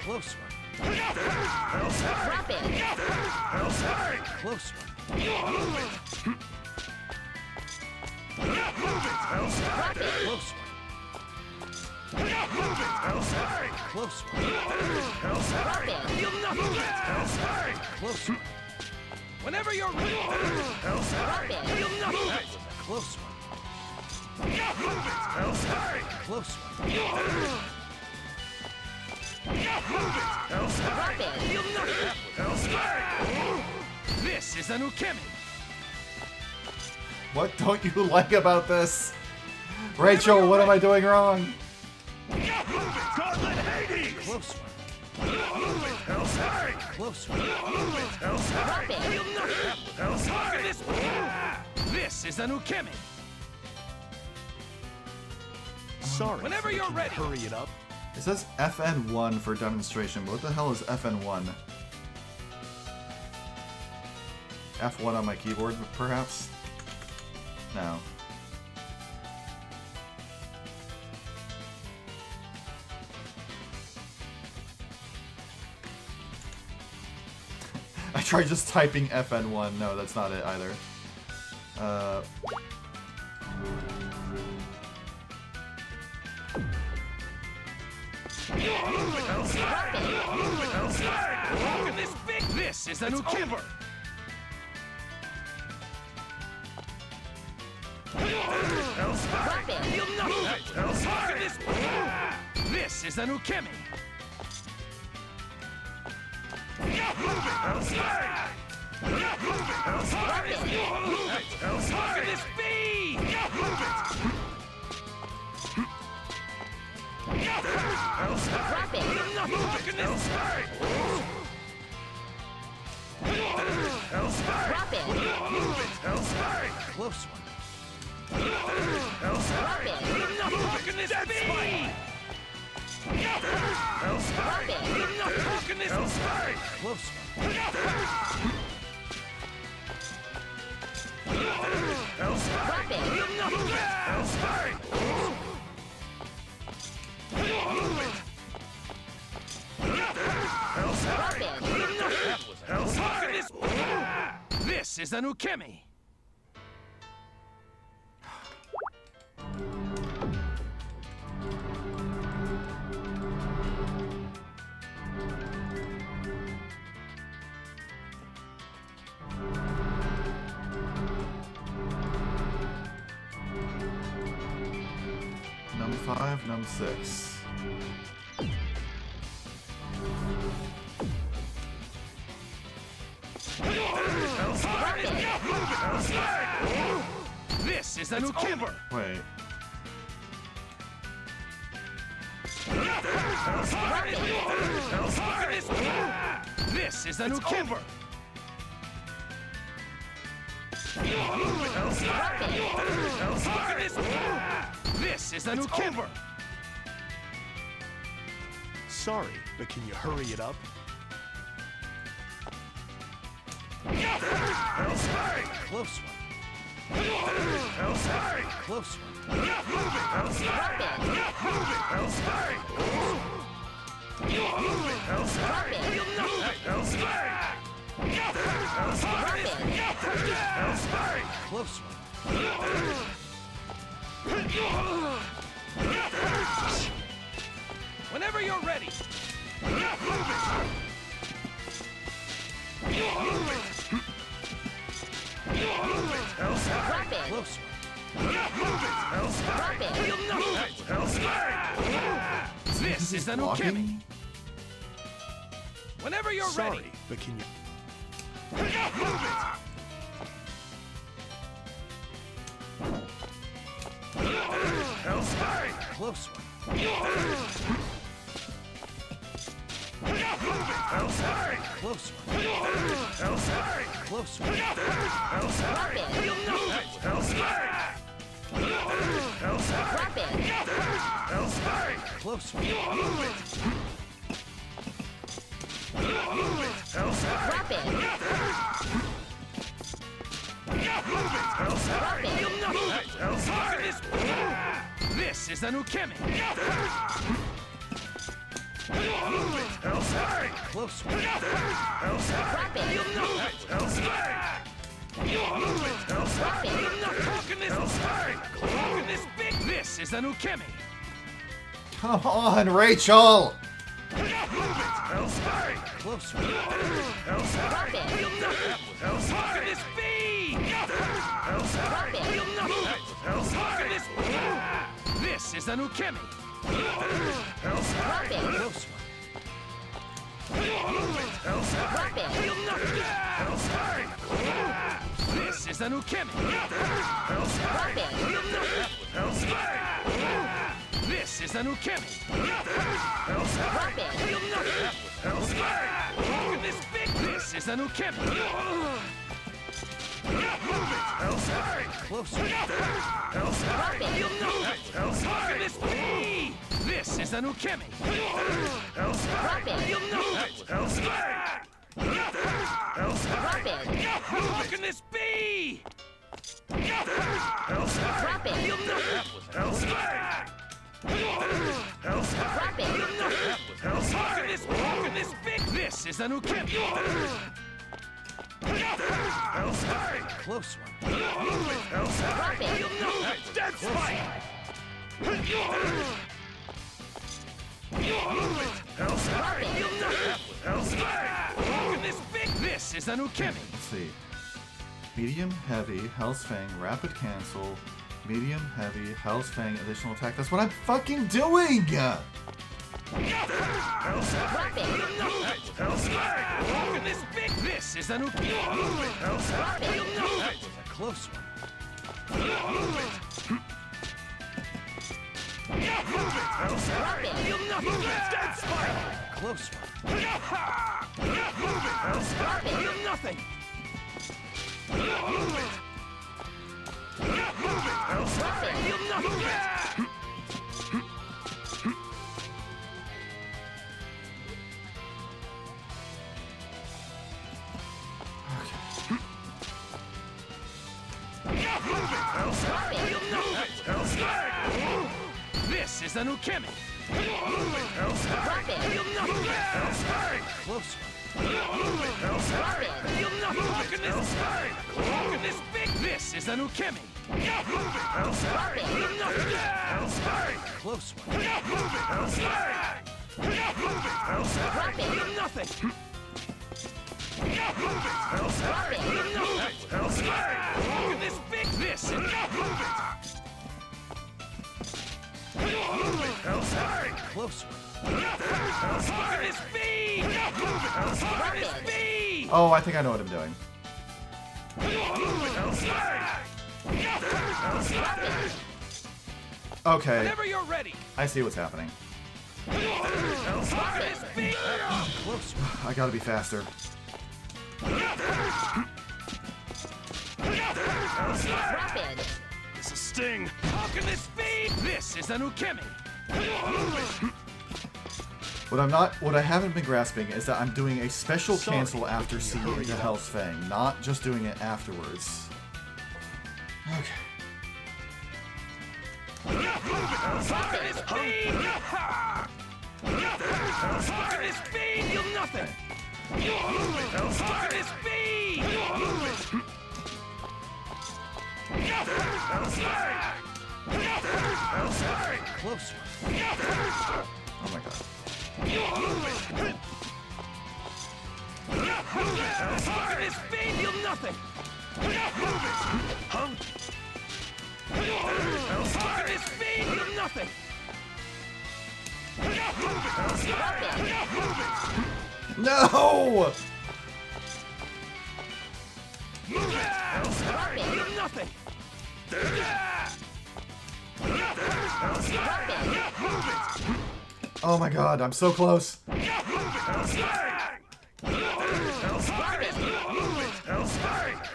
C: Close one.
D: Rapid!
C: Close one.
D: Rapid!
C: Close one. Close one.
D: Rapid!
C: Close one. Whenever you're ready.
D: Rapid!
C: Close one. Close one.
D: Drop it.
C: Feel nothing. This is an ukemi.
A: What don't you like about this? Rachel, what am I doing wrong?
C: Gauntlet Hades. Close one. Close one.
D: Drop it.
C: Feel nothing. This is an ukemi.
E: Sorry.
C: Whenever you're ready.
E: Hurry it up.
A: It says FN1 for demonstration, but what the hell is FN1? F1 on my keyboard, perhaps? No. I tried just typing FN1. No, that's not it either.
C: This is an ukemi.
D: Drop it.
C: Feel nothing. This is an ukemi.
D: Drop it.
C: Look at this bee!
D: Drop it.
C: Look at this!
D: Drop it.
C: Close one.
D: Drop it.
C: Look at this bee!
D: Drop it.
C: Look at this! Close one.
D: Drop it. Drop it.
C: Look at this! This is an ukemi.
A: Num 5, num 6.
C: This is an ukemi.
A: Wait.
C: This is an ukemi. This is an ukemi.
E: Sorry, but can you hurry it up?
C: Close one. Close one. Close one. Whenever you're ready.
D: Drop it.
C: Close one.
D: Drop it.
C: This is an ukemi.
A: Walking?
C: Whenever you're
E: Sorry,
C: ready.
E: but can you...
C: Close one. Close one. Close one.
D: Drop it. Drop it.
C: Close one.
D: Drop it. Drop it.
C: This is an ukemi. Close one.
D: Drop it.
C: This is an ukemi.
A: Come on, Rachel!
C: Close one.
D: Drop it.
C: Look at this bee!
D: Drop it.
C: This is an ukemi.
D: Drop it.
C: Close one.
D: Rapid.
C: You'll not This is an ukemi.
D: Rapid.
C: This is an ukemi.
D: Rapid.
C: Look at this big. This is an ukemi. Close.
D: Rapid.
C: Look at this big. This is an ukemi.
D: Rapid. Rapid.
C: Look at this bee!
D: Rapid. Rapid.
C: Look at this big! This is an ukemi! Close one.
D: Rapid.
C: Dead spike! Look at this big! This is an ukemi!
A: Let's see. Medium, heavy, Hell's Fang, rapid cancel, medium, heavy, Hell's Fang, additional attack. That's what I'm fucking doing!
D: Rapid.
C: Look at this big! This is an ukemi!
D: Rapid.
C: Close one.
D: Rapid.
C: Dead spike! Close one.
D: Rapid.
C: Nothing! This is an ukemi!
D: Rapid.
C: Close one.
D: Rapid.
C: Look at this big! This is an ukemi!
D: Rapid.
C: Close one.
D: Rapid.
C: Nothing!
D: Rapid.
C: Look at this big! This is... Close one. Look at this bee! Look at this bee!
A: Oh, I think I know what I'm doing. Okay,
C: Whenever you're ready!
A: I see what's happening.
C: Look at this bee! Close one.
A: I gotta be faster.
D: Rapid.
C: It's a sting! Look at this bee! This is an ukemi!
A: What I haven't been grasping is that I'm doing a special
E: Sorry,
A: cancel after
E: can you
A: seeing
E: hurry
A: the
E: up?
A: Hell's Fang, not just doing it afterwards. Okay.
C: Look at this bee! Look at this bee! You'll nothing! Look at this bee! Close one.
A: Oh my god.
C: Look at this bee! You'll nothing! Huh? Look at this bee! You'll nothing!
A: No!
C: You'll nothing!
A: Oh my god, I'm so close.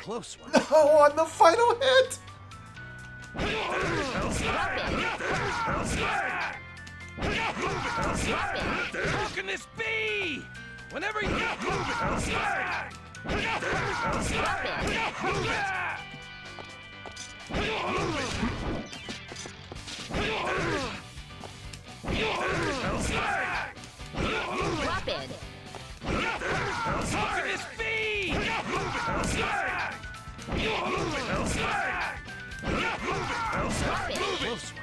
C: Close one.
A: No, on the final hit!
C: How can this be? Whenever you
D: Rapid.
C: How can this be?
D: Rapid.
C: Close one.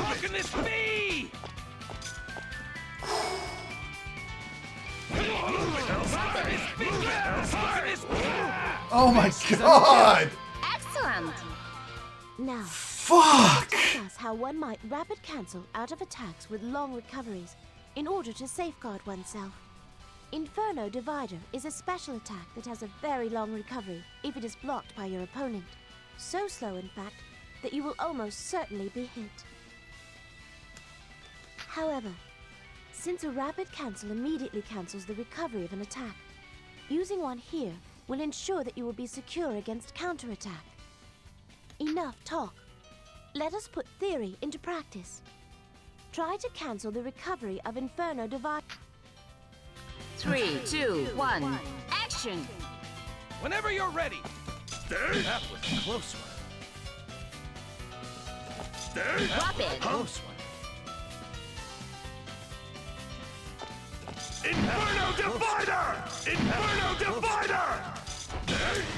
C: How can this be?
A: Oh my god!
D: Excellent.
B: Now,
A: Fuck!
B: discuss how one might rapid cancel out of attacks with long recoveries in order to safeguard oneself. Inferno Divider is a special attack that has a very long recovery if it is blocked by your opponent. So slow, in fact, that you will almost certainly be hit. However, since a rapid cancel immediately cancels the recovery of an attack, using one here will ensure that you will be secure against counterattack. Enough talk. Let us put theory into practice. Try to cancel the recovery of Inferno Divider.
D: 3, 2, 1, action!
C: Whenever you're ready. That was a close one.
D: Drop it!
C: Close one.
E: Inferno Divider! Inferno Divider!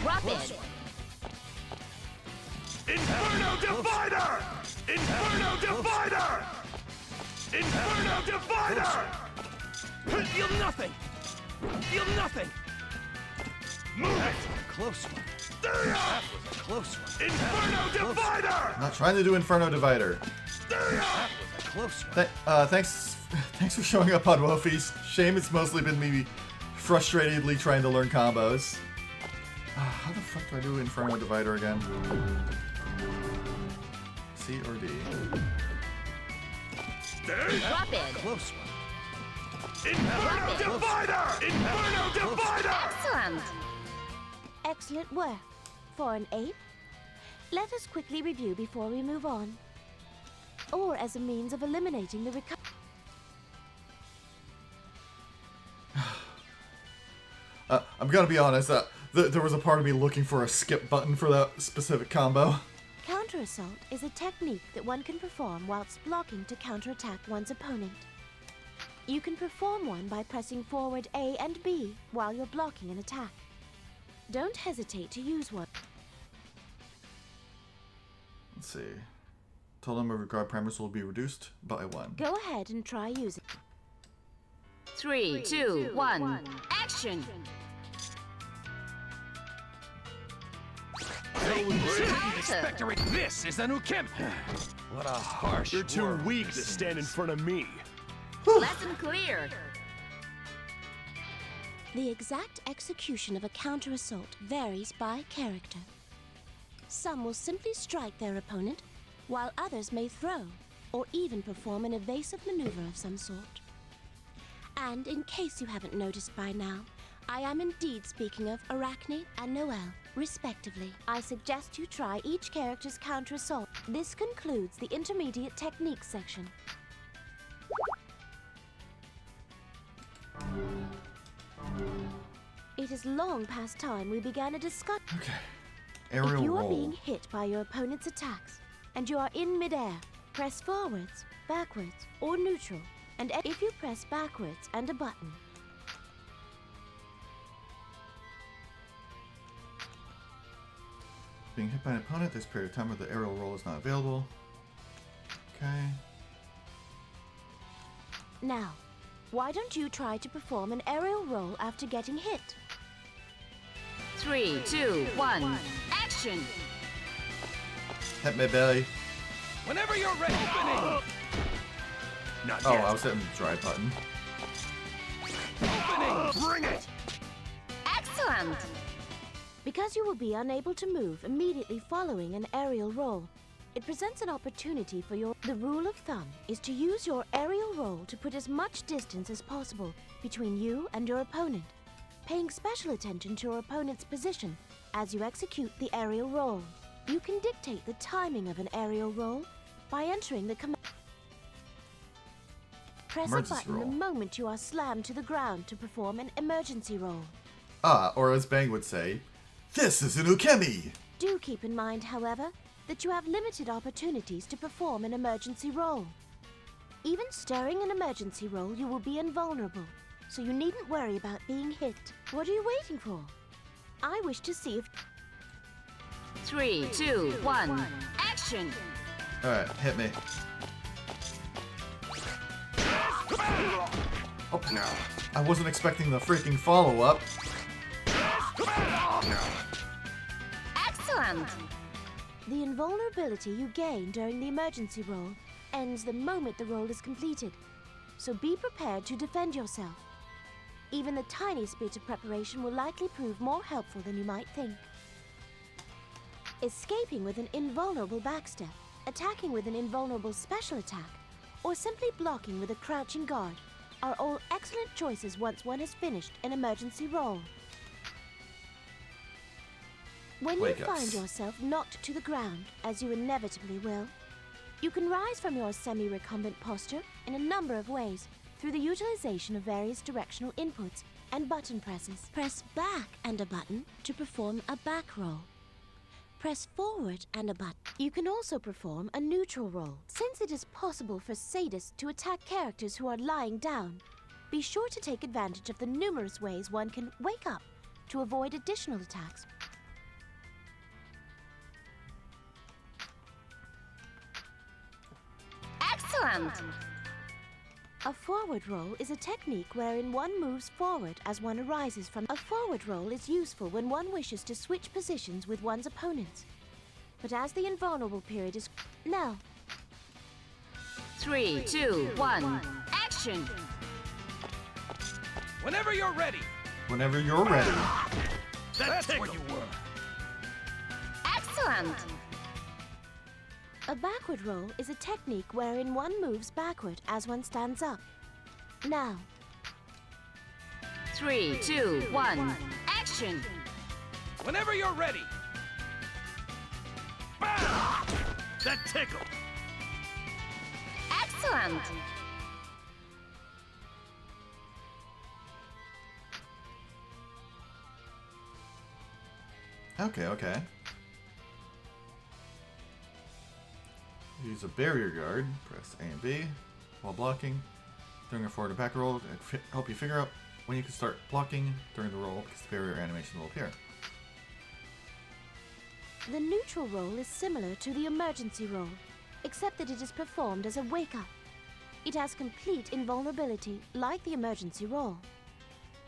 D: Drop it!
E: Inferno Divider! Inferno Divider! Inferno Divider!
C: Feel nothing. Feel nothing.
E: Move it!
C: Close one.
E: That
C: was a close one.
E: Inferno Divider!
A: I'm not trying to do Inferno Divider.
C: That was a close one.
A: Thanks for showing up on Wofies. Shame it's mostly been me frustratedly trying to learn combos. How the fuck do I do Inferno Divider again? C or D?
D: Drop it!
C: Close one.
E: Inferno Divider! Inferno Divider!
D: Excellent!
B: Excellent work. For an ape, let us quickly review before we move on. Or as a means of eliminating the recovery.
A: I'm gonna be honest, there was a part of me looking for a skip button for that specific combo.
B: Counter-assault is a technique that one can perform whilst blocking to counterattack one's opponent. You can perform one by pressing forward A and B while you're blocking an attack. Don't hesitate to use one.
A: Let's see. Total number of guard primers will be reduced by 1.
B: Go ahead and try using.
D: 3, 2, 1, action!
C: This is the new Kim. What a harsh
E: You're too
C: word
E: weak
C: this
E: to
C: is.
E: stand in front of me.
D: Lesson clear!
B: The exact execution of a counter-assault varies by character. Some will simply strike their opponent, while others may throw, or even perform an evasive maneuver of some sort. And in case you haven't noticed by now, I am indeed speaking of Arachne and Noelle, respectively. I suggest you try each character's counter-assault. This concludes the intermediate techniques section. It is long past time we began a discussion.
A: Okay.
B: If
A: Aerial
B: you are
A: roll.
B: being hit by your opponent's attacks, and you are in midair, press forwards, backwards, or neutral, and if you press backwards and a button,
A: Being hit by an opponent, this period of time where the aerial roll is not available. Okay.
B: now, why don't you try to perform an aerial roll after getting hit?
D: 3, 2, 1, action!
A: Hit me, Billy.
C: Whenever you're ready. Opening.
E: Not
A: Oh,
E: yet.
A: I was hitting the try button.
C: Opening.
E: Bring it!
D: Excellent!
B: Because you will be unable to move immediately following an aerial roll, it presents an opportunity for your... The rule of thumb is to use your aerial roll to put as much distance as possible between you and your opponent, paying special attention to your opponent's position as you execute the aerial roll. You can dictate the timing of an aerial roll by entering the command. Press
A: Emergency
B: a button
A: roll.
B: the moment you are slammed to the ground to perform an emergency roll.
A: Or as Bang would say, this is an ukemi!
B: Do keep in mind, however, that you have limited opportunities to perform an emergency roll. Even stirring an emergency roll, you will be invulnerable, so you needn't worry about being hit. What are you waiting for? I wish to see if...
D: 3, 2, 1, action!
A: Alright, hit me. Oh,
C: No.
A: I wasn't expecting the freaking follow-up.
C: No.
D: Excellent.
B: The invulnerability you gain during the emergency roll ends the moment the roll is completed, so be prepared to defend yourself. Even the tiniest bit of preparation will likely prove more helpful than you might think. Escaping with an invulnerable backstep, attacking with an invulnerable special attack, or simply blocking with a crouching guard are all excellent choices once one has finished an emergency roll. When you
A: Wake-ups.
B: find yourself knocked to the ground, as you inevitably will, you can rise from your semi-recumbent posture in a number of ways through the utilization of various directional inputs and button presses. Press back and a button to perform a back roll. Press forward and a button. You can also perform a neutral roll. Since it is possible for sadists to attack characters who are lying down, be sure to take advantage of the numerous ways one can wake up to avoid additional attacks.
D: Excellent.
B: A forward roll is a technique wherein one moves forward as one arises from. A forward roll is useful when one wishes to switch positions with one's opponents. But as the invulnerable period is now,
D: 3, 2, 1, action.
C: Whenever you're ready.
A: Whenever you're ready.
C: That's where you were.
D: Excellent.
B: a backward roll is a technique wherein one moves backward as one stands up. Now,
D: 3, 2, 1, action.
C: Whenever you're ready.
E: Bam! That tickled.
D: Excellent.
A: Okay. Use a barrier guard. Press A and B while blocking. During a forward and back roll, it help you figure out when you can start blocking during the roll because the barrier animation will appear.
B: the neutral roll is similar to the emergency roll, except that it is performed as a wake-up. It has complete invulnerability, like the emergency roll.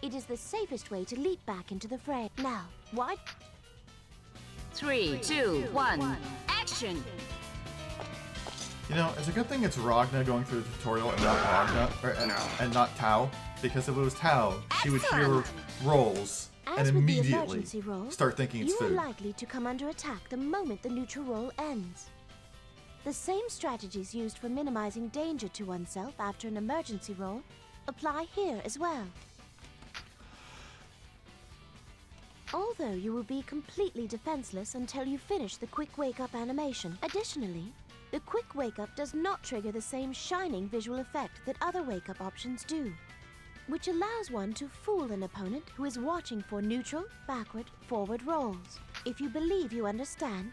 B: It is the safest way to leap back into the fray. Now, why?
D: 3, 2, 1, action.
A: You know, it's a good thing it's Ragna going through the tutorial and not Ragna, and not Tao, because if it was Tao, she would hear
D: Excellent.
A: rolls
B: As
A: and
B: with the
A: immediately
B: emergency roll,
A: start thinking it's
B: you are
A: food.
B: likely to come under attack the moment the neutral roll ends. The same strategies used for minimizing danger to oneself after an emergency roll apply here as well. Although you will be completely defenseless until you finish the quick wake-up animation. Additionally, the quick wake-up does not trigger the same shining visual effect that other wake-up options do, which allows one to fool an opponent who is watching for neutral, backward, forward rolls. If you believe you understand,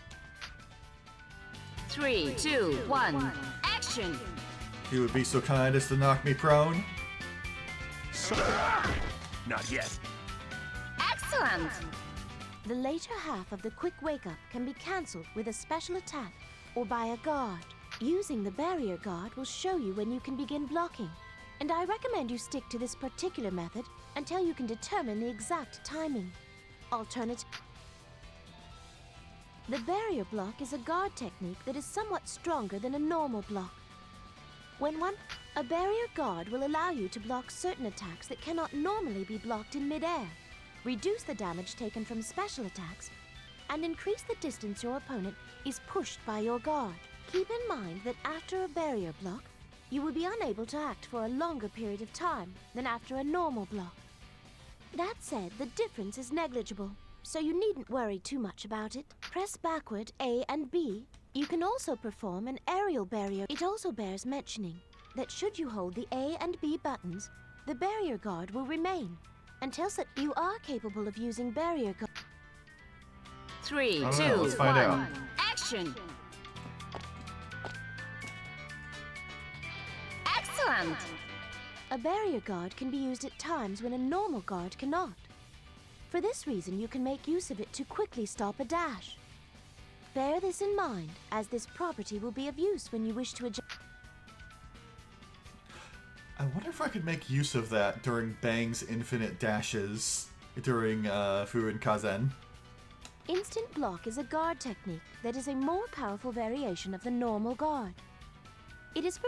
D: 3, 2, 1, action.
A: You would be so kind as to knock me prone?
E: Not yet.
D: Excellent.
B: the later half of the quick wake-up can be cancelled with a special attack or by a guard. Using the barrier guard will show you when you can begin blocking, and I recommend you stick to this particular method until you can determine the exact timing. The barrier block is a guard technique that is somewhat stronger than a normal block. A barrier guard will allow you to block certain attacks that cannot normally be blocked in mid-air, reduce the damage taken from special attacks, and increase the distance your opponent is pushed by your guard. Keep in mind that after a barrier block, you will be unable to act for a longer period of time than after a normal block. That said, the difference is negligible, so you needn't worry too much about it. Press backward A and B. You can also perform an aerial barrier. It also bears mentioning that should you hold the A and B buttons, the barrier guard will remain until you are capable of using barrier guard.
D: 3,
A: I don't
D: 2,
A: know, let's find
D: 1,
A: out.
D: action. Excellent.
B: A barrier guard can be used at times when a normal guard cannot. For this reason, you can make use of it to quickly stop a dash. Bear this in mind, as this property will be of use when you wish to adjust.
A: I wonder if I could make use of that during Bang's infinite dashes during Fu and Kazen.
B: Instant block is a guard technique that is a more powerful variation of the normal guard. It is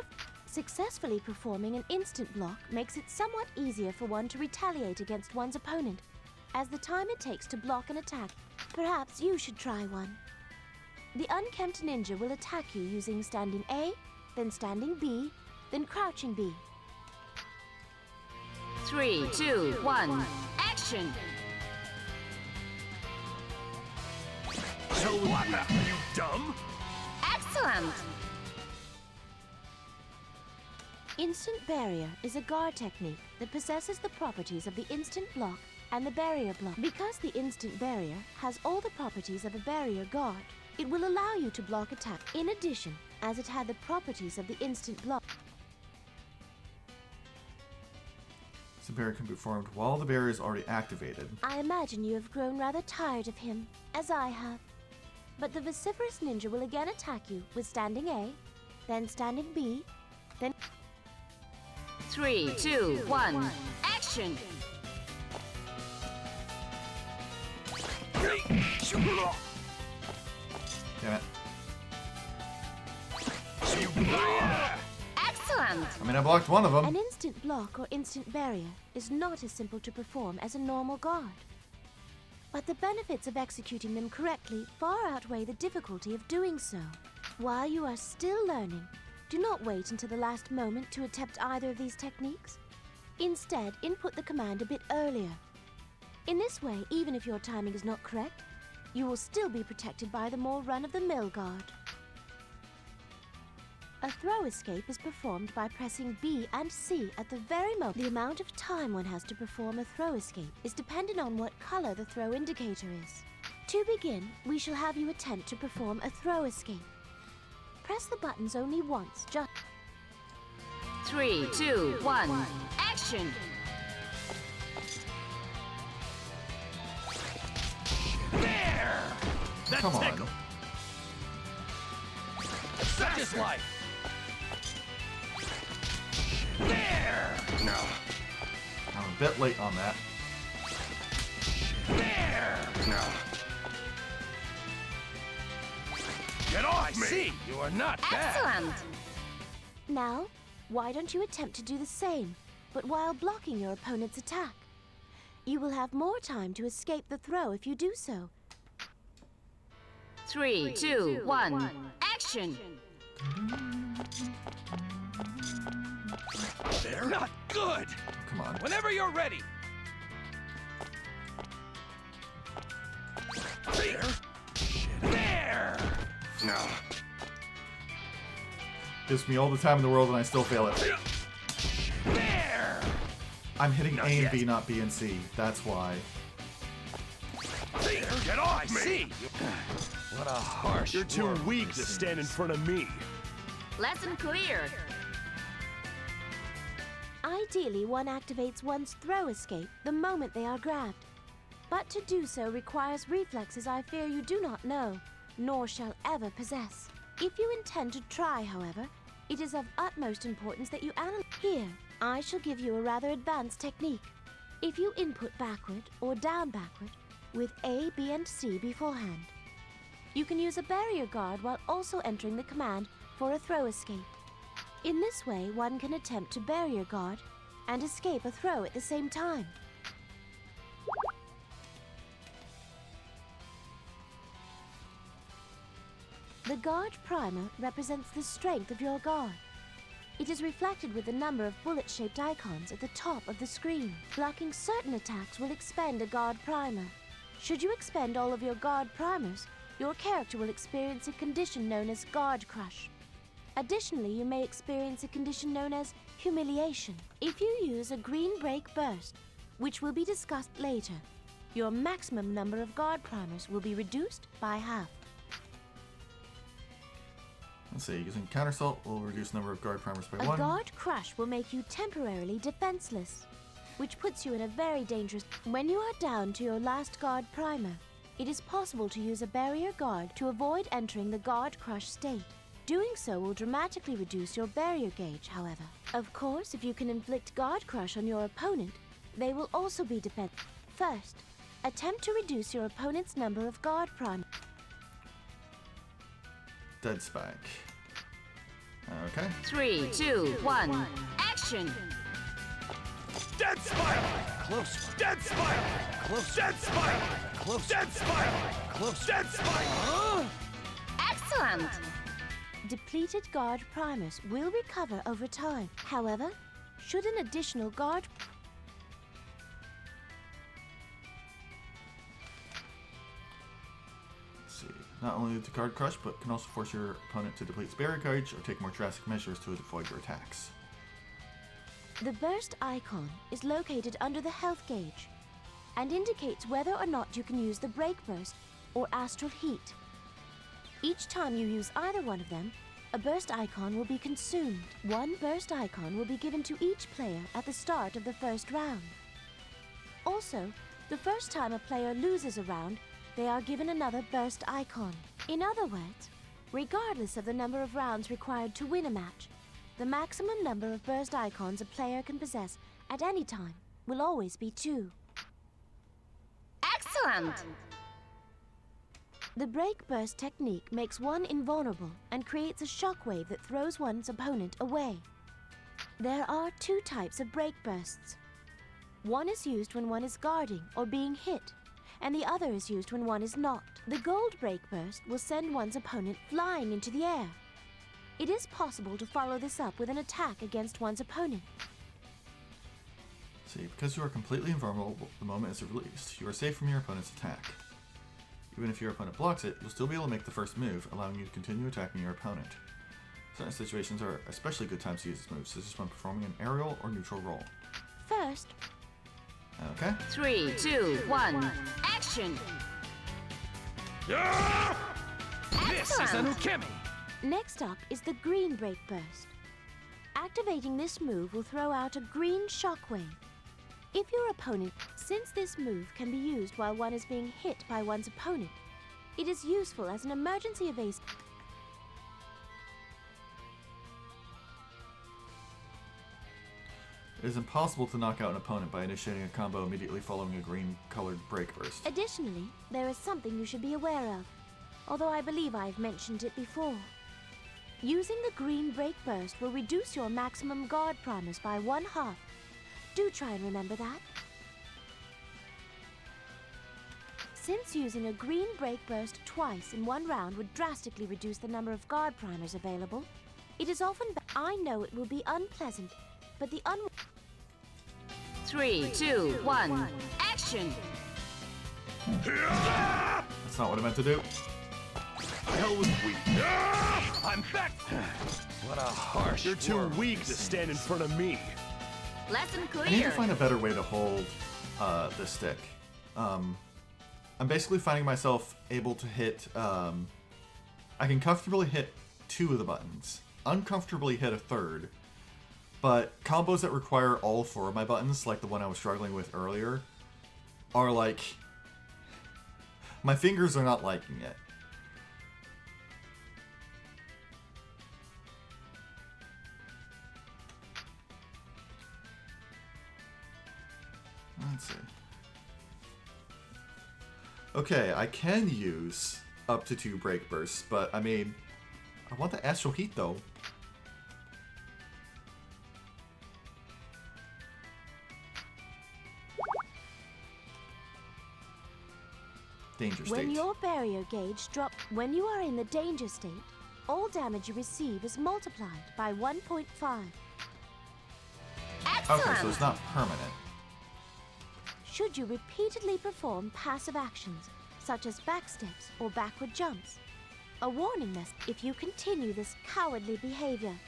B: successfully performing an instant block makes it somewhat easier for one to retaliate against one's opponent, as the time it takes to block an attack. Perhaps you should try one. The unkempt ninja will attack you using standing A, then standing B, then crouching B.
D: 3, 2, 1, action!
E: So what? Are you dumb?
D: Excellent!
B: Instant barrier is a guard technique that possesses the properties of the instant block and the barrier block. Because the instant barrier has all the properties of a barrier guard, it will allow you to block attack. In addition, as it had the properties of the instant block,
A: The barrier can be formed while the barrier is already activated.
B: I imagine you have grown rather tired of him, as I have. But the vociferous ninja will again attack you with standing A, then standing B, then...
D: 3, 2, 1, action!
A: Damn it.
D: Excellent!
A: I mean, I blocked one of them.
B: An instant block or instant barrier is not as simple to perform as a normal guard. But the benefits of executing them correctly far outweigh the difficulty of doing so. While you are still learning, do not wait until the last moment to attempt either of these techniques. Instead, input the command a bit earlier. In this way, even if your timing is not correct, you will still be protected by the more run-of-the-mill guard. A throw escape is performed by pressing B and C at the very moment. The amount of time one has to perform a throw escape is dependent on what color the throw indicator is. To begin, we shall have you attempt to perform a throw escape. Press the buttons only once, just...
D: 3, 2, 1, action!
E: There! That
A: Come on.
E: tickle.
C: Such is life.
E: There! No.
A: I'm a bit late on that.
E: There! No. Get off
C: I
E: me!
C: see. You are not bad.
D: Excellent!
B: Now, why don't you attempt to do the same, but while blocking your opponent's attack? You will have more time to escape the throw if you do so.
D: 3, 2, 1, action!
C: They're not good.
A: Come on.
C: Whenever you're ready.
E: There! There! No.
A: Gives me all the time in the world and I still fail it.
E: There!
A: I'm hitting
E: Not
A: A and
E: yet.
A: B, not B and C. That's why.
E: There! Get off
C: I
E: me!
C: see. What a harsh
E: You're too
C: world
E: weak
C: this
E: to stand in
C: is.
E: front of me.
D: Lesson clear!
B: Ideally, one activates one's throw escape the moment they are grabbed. But to do so requires reflexes I fear you do not know, nor shall ever possess. If you intend to try, however, it is of utmost importance that you analyze. Here, I shall give you a rather advanced technique. If you input backward or down backward, with A, B, and C beforehand, you can use a barrier guard while also entering the command for a throw escape. In this way, one can attempt to barrier guard and escape a throw at the same time. The guard primer represents the strength of your guard. It is reflected with the number of bullet-shaped icons at the top of the screen. Blocking certain attacks will expend a guard primer. Should you expend all of your guard primers, your character will experience a condition known as guard crush. Additionally, you may experience a condition known as humiliation. If you use a green break burst, which will be discussed later, your maximum number of guard primers will be reduced by half.
A: Let's see. Using counter assault will reduce number of guard primers by
B: A
A: 1.
B: guard crush will make you temporarily defenseless, which puts you in a very dangerous... When you are down to your last guard primer, it is possible to use a barrier guard to avoid entering the guard crush state. Doing so will dramatically reduce your barrier gauge, however. Of course, if you can inflict Guard Crush on your opponent, they will also be defensive. First, attempt to reduce your opponent's number of Guard Prime.
A: Dead Spike. Okay.
D: 3, 2, 1, action!
E: Dead Spiral! Close. Dead Spiral! Close. Dead Spiral! Close. Dead Spiral! Close. Dead Spiral!
D: Excellent!
B: Depleted Guard Primers will recover over time. However, should an additional Guard...
A: Let's see. Not only the Guard Crush, but can also force your opponent to deplete its barrier gauge or take more drastic measures to avoid your attacks.
B: The burst icon is located under the health gauge and indicates whether or not you can use the Break Burst or Astral Heat. Each time you use either one of them, a burst icon will be consumed. One burst icon will be given to each player at the start of the first round. Also, the first time a player loses a round, they are given another burst icon. In other words, regardless of the number of rounds required to win a match, the maximum number of burst icons a player can possess at any time will always be 2.
D: Excellent!
B: The Break Burst technique makes one invulnerable and creates a shockwave that throws one's opponent away. There are 2 types of Break Bursts. One is used when one is guarding or being hit, and the other is used when one is not. The Gold Break Burst will send one's opponent flying into the air. It is possible to follow this up with an attack against one's opponent.
A: See, because you are completely invulnerable the moment it's released, you are safe from your opponent's attack. Even if your opponent blocks it, you'll still be able to make the first move, allowing you to continue attacking your opponent. Certain situations are especially good times to use this move, such as when performing an aerial or neutral roll.
B: First,
A: Okay.
D: 3, 2, 1, action!
E: Yeah! This is a
D: Excellent!
E: Nukemi!
B: next up is the Green Break Burst. Activating this move will throw out a green shockwave. If your opponent, since this move can be used while one is being hit by one's opponent, it is useful as an emergency evasive.
A: It is impossible to knock out an opponent by initiating a combo immediately following a green-colored Break Burst.
B: Additionally, there is something you should be aware of, although I believe I've mentioned it before. Using the Green Break Burst will reduce your maximum Guard Primers by 1/2. Do try and remember that. Since using a Green Break Burst twice in one round would drastically reduce the number of Guard Primers available, it is often... I know it will be unpleasant, but the
D: 3, 2, 1, action!
A: That's not what I meant to do.
E: Hell was weak. I'm back! What a harsh You're too weak to stand in front of me.
D: Lesson
A: I need to
D: clear!
A: find a better way to hold this stick. I'm basically finding myself able to hit... I can comfortably hit 2 of the buttons. Uncomfortably hit a 3rd. But combos that require all 4 of my buttons, like the one I was struggling with earlier, are like... My fingers are not liking it. Let's see. Okay, I can use up to 2 Break Bursts, but I mean, I want the Astral Heat though. Danger state.
B: When your barrier gauge drops, when you are in the danger state, all damage you receive is multiplied by 1.5.
D: Excellent!
A: Okay, so it's not permanent.
B: Should you repeatedly perform passive actions, such as backsteps or backward jumps. A warning message: if you continue this cowardly behavior,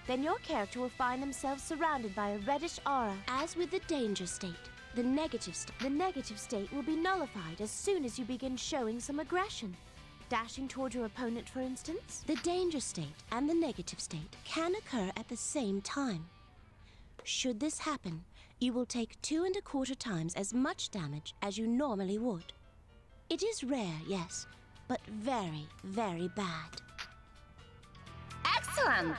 B: then your character will find themselves surrounded by a reddish aura. As with the danger state, the negative state will be nullified as soon as you begin showing some aggression. Dashing toward your opponent, for instance. The danger state and the negative state can occur at the same time. Should this happen, you will take 2¼ times as much damage as you normally would. It is rare, yes, but very, very bad.
D: Excellent.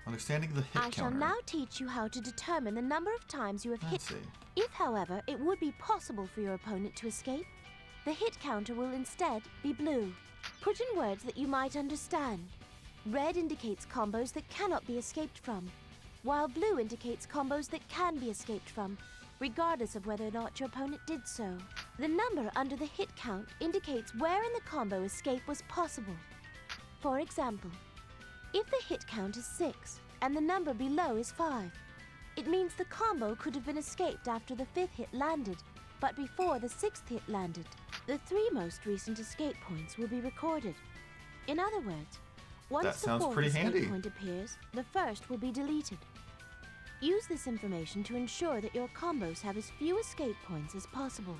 A: Understanding the hit
B: I shall
A: counter.
B: now teach you how to determine the number of times you have hit.
A: Let's see.
B: If, however, it would be possible for your opponent to escape, the hit counter will instead be blue. Put in words that you might understand. Red indicates combos that cannot be escaped from, while blue indicates combos that can be escaped from, regardless of whether or not your opponent did so. The number under the hit count indicates where in the combo escape was possible. For example, if the hit count is 6 and the number below is 5, it means the combo could have been escaped after the 5th hit landed, but before the 6th hit landed. The 3 most recent escape points will be recorded. In other words, once
A: That
B: the
A: sounds
B: 4th
A: pretty
B: escape
A: handy.
B: point appears, the 1st will be deleted. Use this information to ensure that your combos have as few escape points as possible.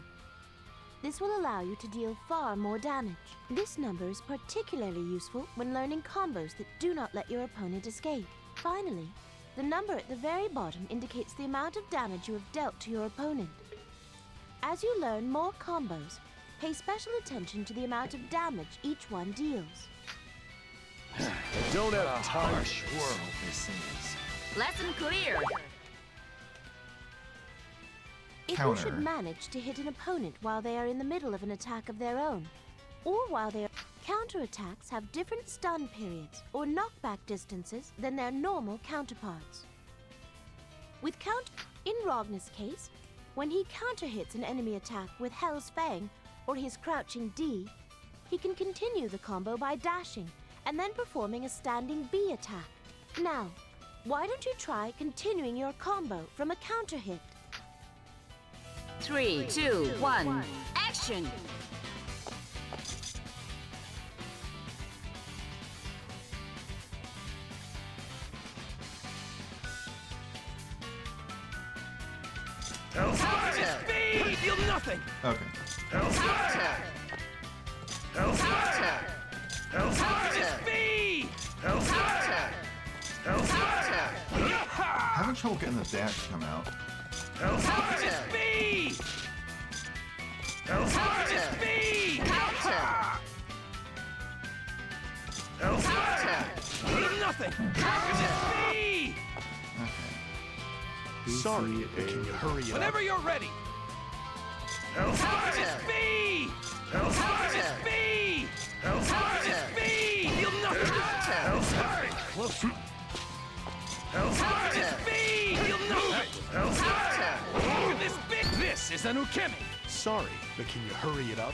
B: This will allow you to deal far more damage. This number is particularly useful when learning combos that do not let your opponent escape. Finally, the number at the very bottom indicates the amount of damage you have dealt to your opponent. As you learn more combos, pay special attention to the amount of damage each one deals.
E: I don't have time.
C: Harsh world this is.
D: Lesson clear.
B: If
A: Counter.
B: you should manage to hit an opponent while they are in the middle of an attack of their own, or while they are... Counterattacks have different stun periods or knockback distances than their normal counterparts. In Ragnar's case, when he counter-hits an enemy attack with Hell's Fang or his crouching D, he can continue the combo by dashing and then performing a standing B attack. Now, why don't you try continuing your combo from a counter-hit?
D: 3, 2, 1. Action.
E: Hellfire!
C: Speed! Feel nothing!
A: Okay.
E: Hellfire! Hellfire! Hellfire!
C: Speed!
E: Hellfire! Hellfire!
A: Having trouble getting the dash to come out.
E: Hellfire!
C: Speed!
E: Hellfire!
C: Speed!
E: Hellfire!
C: Feel nothing! Speed!
A: B,
E: Sorry,
A: C,
E: but
A: A.
E: can you hurry it up?
C: Whenever you're ready!
E: Hellfire!
C: Speed!
E: Hellfire!
C: Speed!
E: Hellfire!
C: Speed! Feel nothing!
E: Hellfire!
C: Close.
E: Hellfire!
C: Speed! Feel nothing!
E: Hellfire!
C: Look at this big... This is an ukemi!
E: Sorry, but can you hurry it up?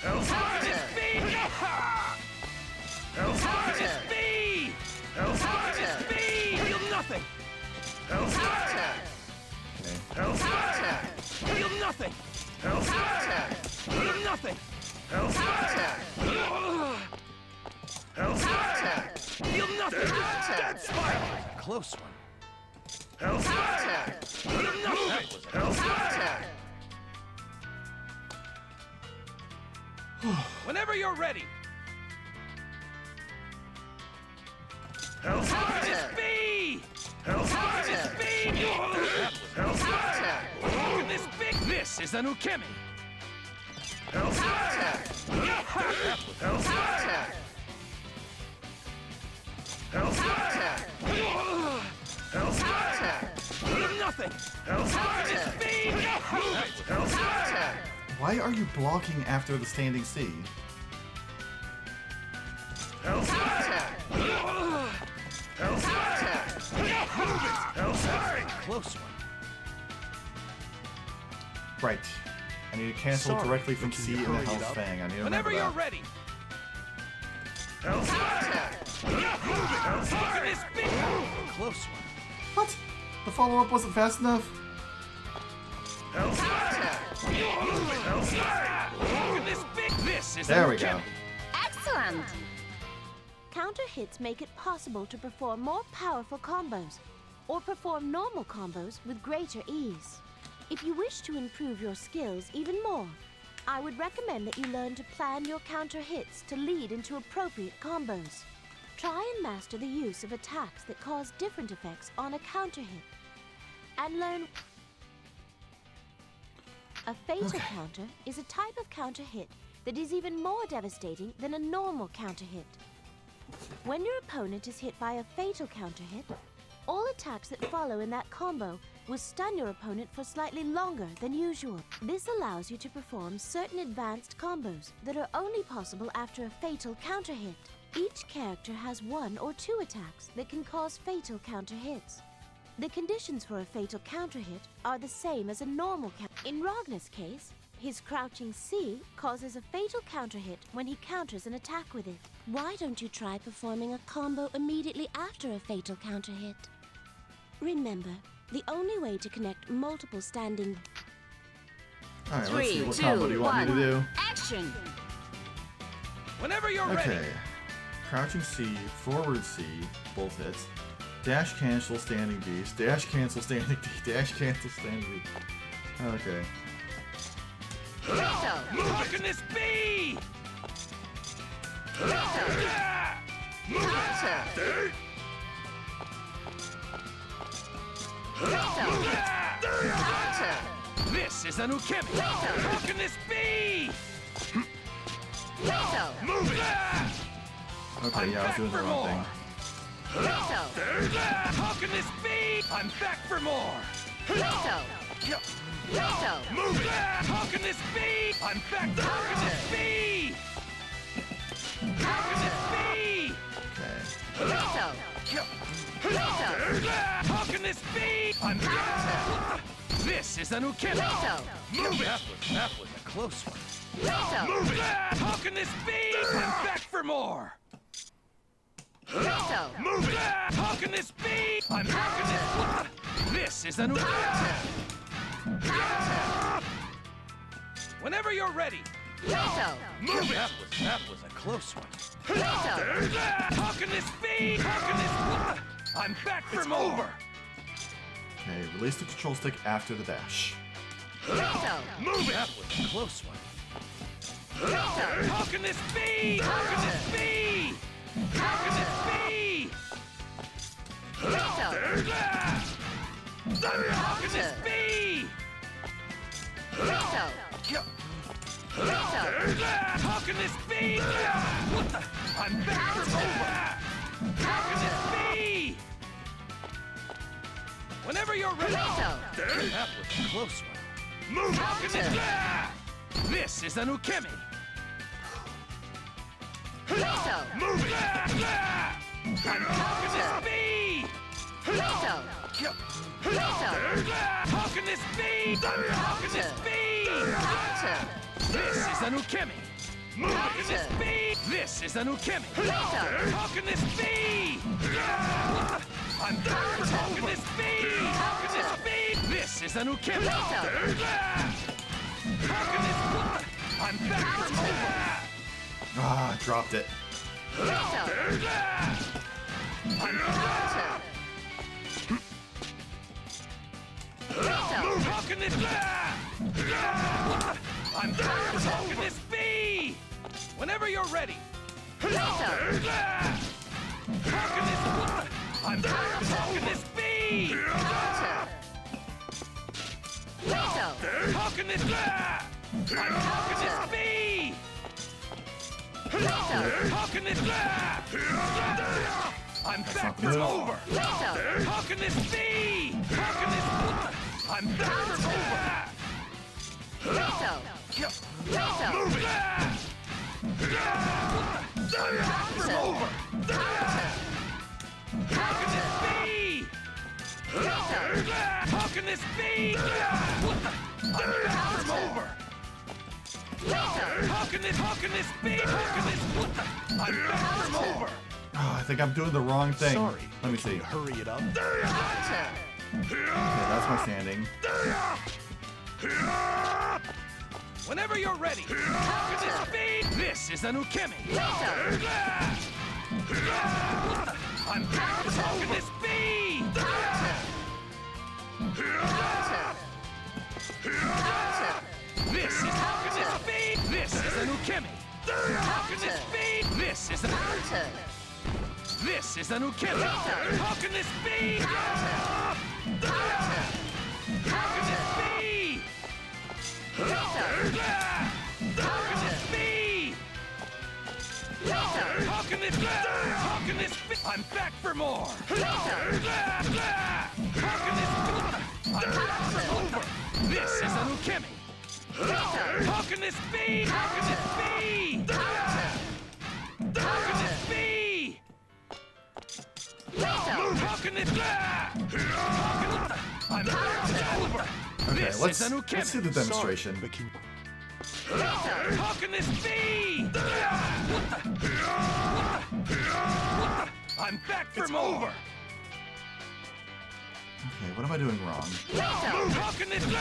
E: Hellfire!
C: Speed!
E: Hellfire!
C: Speed!
E: Hellfire!
C: Speed! Feel nothing!
E: Hellfire!
A: Okay.
E: Hellfire!
C: Feel nothing!
E: Hellfire!
C: Feel nothing!
E: Hellfire! Hellfire!
C: Feel nothing!
E: Dead spiral!
C: Close one.
E: Hellfire!
C: Feel nothing!
E: Hellfire!
C: Whenever you're ready!
E: Hellfire!
C: Speed!
E: Hellfire!
C: Speed!
E: Hellfire!
C: Look at this big... This is an ukemi!
E: Hellfire! Hellfire! Hellfire! Hellfire!
C: Feel nothing!
E: Hellfire!
C: Speed!
E: Hellfire!
A: Why are you blocking after the standing C?
E: Hellfire! Hellfire! Hellfire!
C: Close one.
A: Right. I need to cancel
E: Sorry,
A: directly from
E: but can
A: C
E: you
A: into
E: hurry it
A: Hell's
E: up?
A: Fang. I need to
C: Whenever
A: remember
C: you're
A: that.
C: ready!
E: Hellfire!
C: Look at this big... Close one.
A: What? The follow-up wasn't fast enough?
E: Hellfire! Hellfire!
C: Look at this big... This is
A: There
C: an
A: we go.
C: ukemi.
D: Excellent.
B: Counter hits make it possible to perform more powerful combos, or perform normal combos with greater ease. If you wish to improve your skills even more, I would recommend that you learn to plan your counter hits to lead into appropriate combos. Try and master the use of attacks that cause different effects on a counter hit, and learn... A fatal counter is a type of counter hit that is even more devastating than a normal counter hit. When your opponent is hit by a fatal counter hit, all attacks that follow in that combo will stun your opponent for slightly longer than usual. This allows you to perform certain advanced combos that are only possible after a fatal counter hit. Each character has 1 or 2 attacks that can cause fatal counter hits. The conditions for a fatal counter hit are the same as a normal counter. In Ragnar's case, his crouching C causes a fatal counter hit when he counters an attack with it. Why don't you try performing a combo immediately after a fatal counter hit? Remember, the only way to connect multiple standing...
A: Alright, let's see.
D: 3,
A: What
D: 2,
A: combo do you want me to
D: 1.
A: do?
D: Action!
C: Whenever you're ready.
A: Okay. Crouching C, forward C, both hits. Dash cancel standing beast. Dash cancel standing D. Dash cancel standing B. Okay.
C: How can this be? This is a new Kimmy. How can this be?
A: Okay, yeah, I was doing the wrong thing.
C: How can this be? I'm back for more. How can this be? I'm back. How can this be? How can this be?
A: Okay.
C: How can this be? I'm back. This is a new Kimmy.
E: That was a close one.
C: How can this be? I'm back for more. How can this be? I'm back. This is a new. Whenever you're ready.
E: That was a close one.
C: How can this be? How can this? I'm back for more.
A: Okay, release the control stick after the dash.
E: That was a close one.
C: How can this be? How can this be? How can this be? How can this be? How can this be? What the? I'm back for more. How can this be? Whenever you're ready.
E: That was a close one.
C: How can this? This is a new Kimmy. How can this be? How can this be? How can this be? This is a new Kimmy. How can this be? This is a new Kimmy. How can this be? I'm back. How can this be? How can this be? This is a new Kimmy. How can this? I'm back for more.
A: Ah, dropped it.
C: I'm back. How can this be? I'm back. How can this be? Whenever you're ready. How can this? I'm back. How can this be? How can this? How can this be? How can this? I'm back for more. How can this be? How can this? I'm back for more. I'm back for more. How can this be? How can this be? I'm back for more. How can this be? How can this? I'm back for more.
A: Oh, I think I'm doing the wrong thing.
E: Sorry.
A: Let me see.
E: Hurry it up.
A: Okay, that's my standing.
C: Whenever you're ready. How can this be? This is a new Kimmy. I'm back. How can this be? This is how can this be? This is a new Kimmy. How can this be? This is a This is a new Kimmy. How can this be? How can this be? How can this be? How can this be? How can this be? I'm back for more. How can this be? I'm back for over. This is Anukemi. How can this be? How can this be? How can this be? How can this be? I'm back over.
A: Okay,
C: This
A: let's
C: is Anukemi.
A: do the demonstration.
C: How can this be? I'm back from over.
A: Okay, what am I doing wrong?
C: How can this be?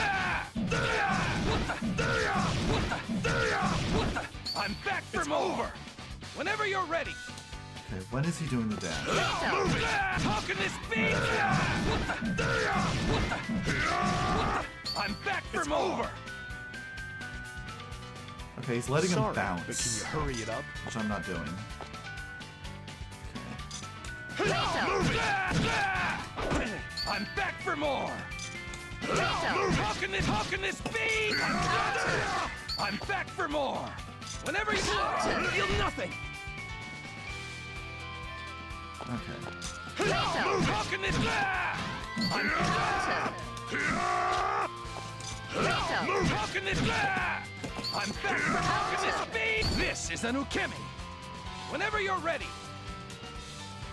C: I'm back from over. Whenever you're ready.
A: Okay, when is he doing the dash?
C: How can this be? I'm back from over.
A: Okay, he's letting him bounce.
E: But can you hurry it up?
A: Which I'm not doing.
C: I'm back for more. How can this be? I'm back for more. Whenever you feel nothing.
A: Okay.
C: How can this be? I'm How can this be? I'm back for how can this be? This is Anukemi. Whenever you're ready.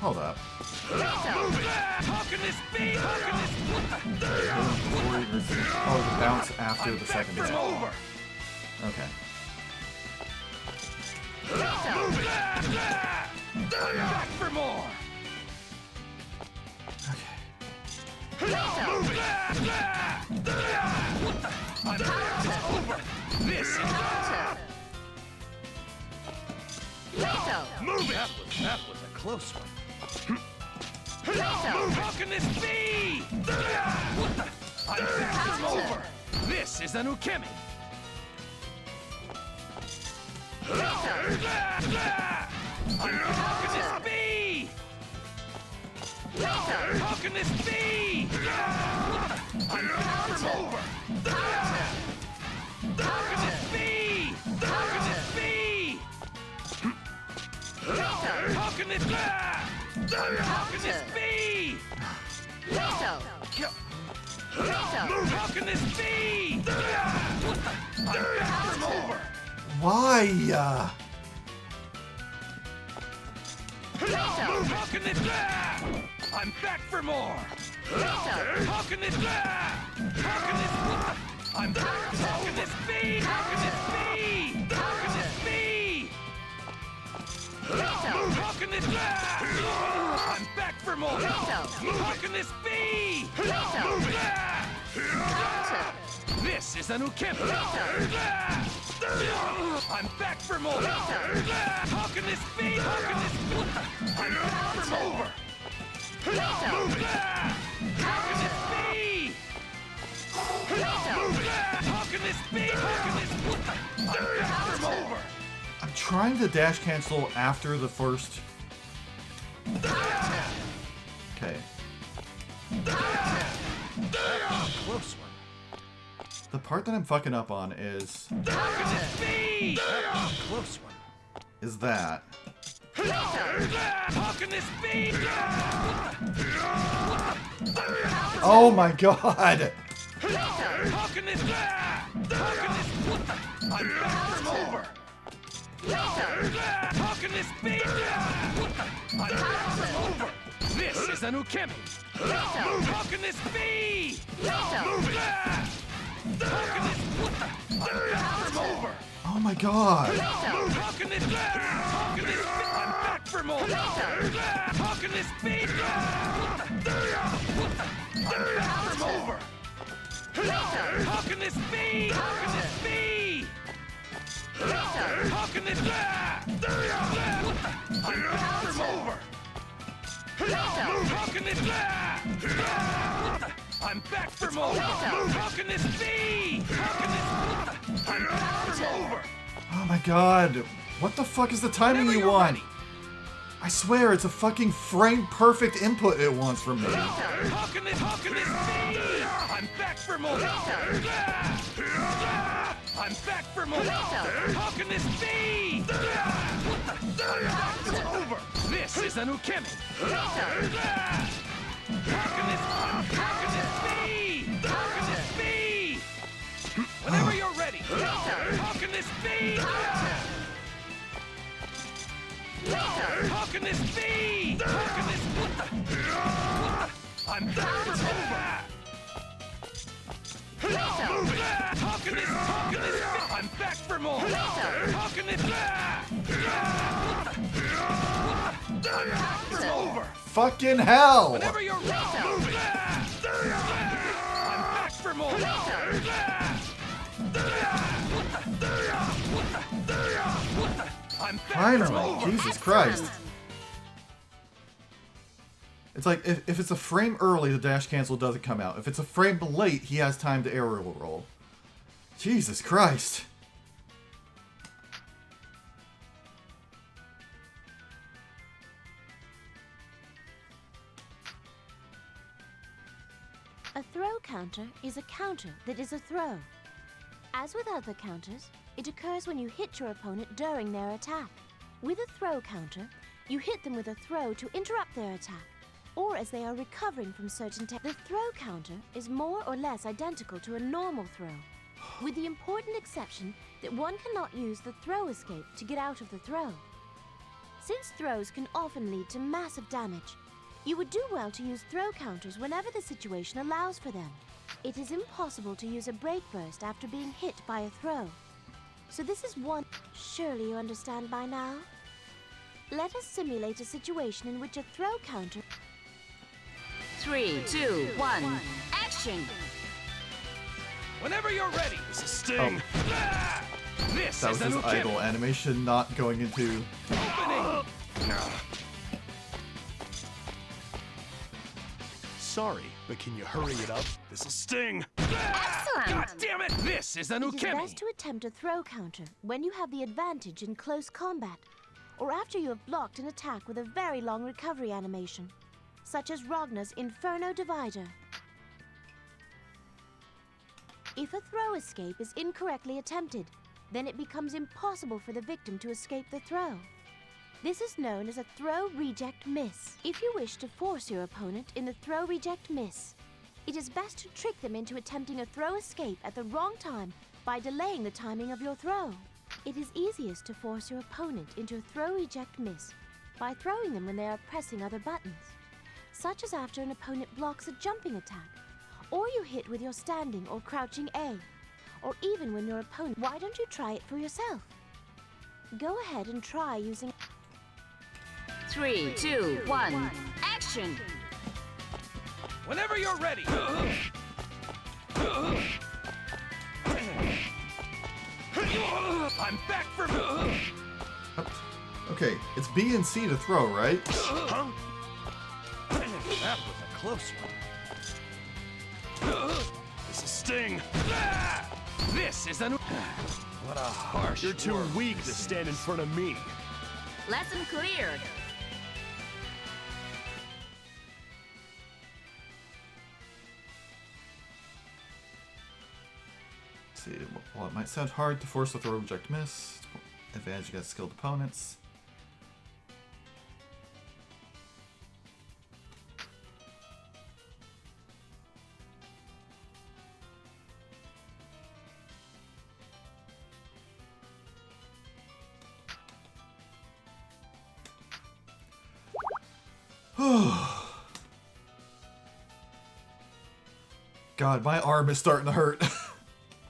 A: Hold up.
C: How can this be? How can this
A: Oh, the bounce after the second
C: from
A: dash.
C: over.
A: Okay.
C: I'm back for more. I'm back over. This is
E: Move it! That was a close one.
C: How can this be? I'm back from over. This is Anukemi. How can this be? How can this be? I'm back from over. How can this be? How can this be? How can this be? How can this be? How can this be? I'm back from over.
A: Why?
C: How can this be? I'm back for more. How can this be? How can this? I'm back. How can this be? How can this be? How can this be? How can this be? I'm back for more. How can this be? This is Anukemi. I'm back for more. How can this be? How can this be? I'm back from over. How can this be? How can this be? How can this be? I'm back from over.
A: I'm trying to dash cancel after the first. Okay.
E: Close one.
A: The part that I'm fucking up on is
C: How can this be?
E: Close one.
A: that.
C: How can this be?
A: Oh my god!
C: How can this be? How can this? I'm back from over. How can this be? I'm back from over. This is Anukemi. How can this be? How can this? I'm back from over.
A: Oh my god!
C: How can this be? How can this be? I'm back for more. How can this be? I'm back from over. How can this be? How can this be? How can this be? I'm back from over. How can this be? I'm back for more. How can this be? How can this? I'm back from over.
A: Oh my god! What the fuck is the timing
C: Whenever
A: you
C: you're
A: want?
C: ready.
A: I swear it's a fucking frame perfect input it wants from me.
C: How can this be? I'm back for more. I'm back for more. How can this be? I'm back for over. is an ukemi.
D: Later.
C: How can this be? How can this be? Whenever you're ready. How can this be? How can this be? How can this? What the? I'm back. It's over. How can this? How can this be? I'm back for more. How can this? It's over.
A: Fucking hell!
C: Whenever you're ready. I'm back for more. I'm back.
A: Finally, Jesus Christ. It's like, if it's a frame early, the dash cancel doesn't come out. If it's a frame late, he has time to aerial roll. Jesus Christ.
B: A throw counter is a counter that is a throw. As with other counters, it occurs when you hit your opponent during their attack. With a throw counter, you hit them with a throw to interrupt their attack, or as they are recovering from certain The throw counter is more or less identical to a normal throw, with the important exception that one cannot use the throw escape to get out of the throw. Since throws can often lead to massive damage, you would do well to use throw counters whenever the situation allows for them. It is impossible to use a break burst after being hit by a throw. So this is one. Surely you understand by now? Let us simulate a situation in which a throw counter.
D: 3, 2, 1, action!
C: Whenever you're ready.
E: This is Sting.
C: This
A: That
C: is
A: was
C: an
A: his
C: ukemi.
A: idle animation not going into...
C: Opening.
E: Sorry, but can you hurry it up? This is Sting.
D: Excellent!
C: God damn it! This is an
B: It is
C: ukemi.
B: best to attempt a throw counter when you have the advantage in close combat, or after you have blocked an attack with a very long recovery animation, such as Ragnar's Inferno Divider. If a throw escape is incorrectly attempted, then it becomes impossible for the victim to escape the throw. This is known as a throw reject miss. If you wish to force your opponent in the throw reject miss, it is best to trick them into attempting a throw escape at the wrong time by delaying the timing of your throw. It is easiest to force your opponent into a throw reject miss by throwing them when they are pressing other buttons, such as after an opponent blocks a jumping attack, or you hit with your standing or crouching A, or even when your opponent... Why don't you try it for yourself? Go ahead and try using...
D: 3, 2, 1, action!
C: Whenever you're ready. I'm back for
A: Okay, it's B and C to throw, right?
E: Huh? That was a close one. This is Sting.
C: This is an. What a harsh.
E: You're too
C: word.
E: weak to stand in front of me.
D: Lesson cleared.
A: Let's see, while it might sound hard to force a throw reject miss, it's advantage against skilled opponents. God, my arm is starting to hurt.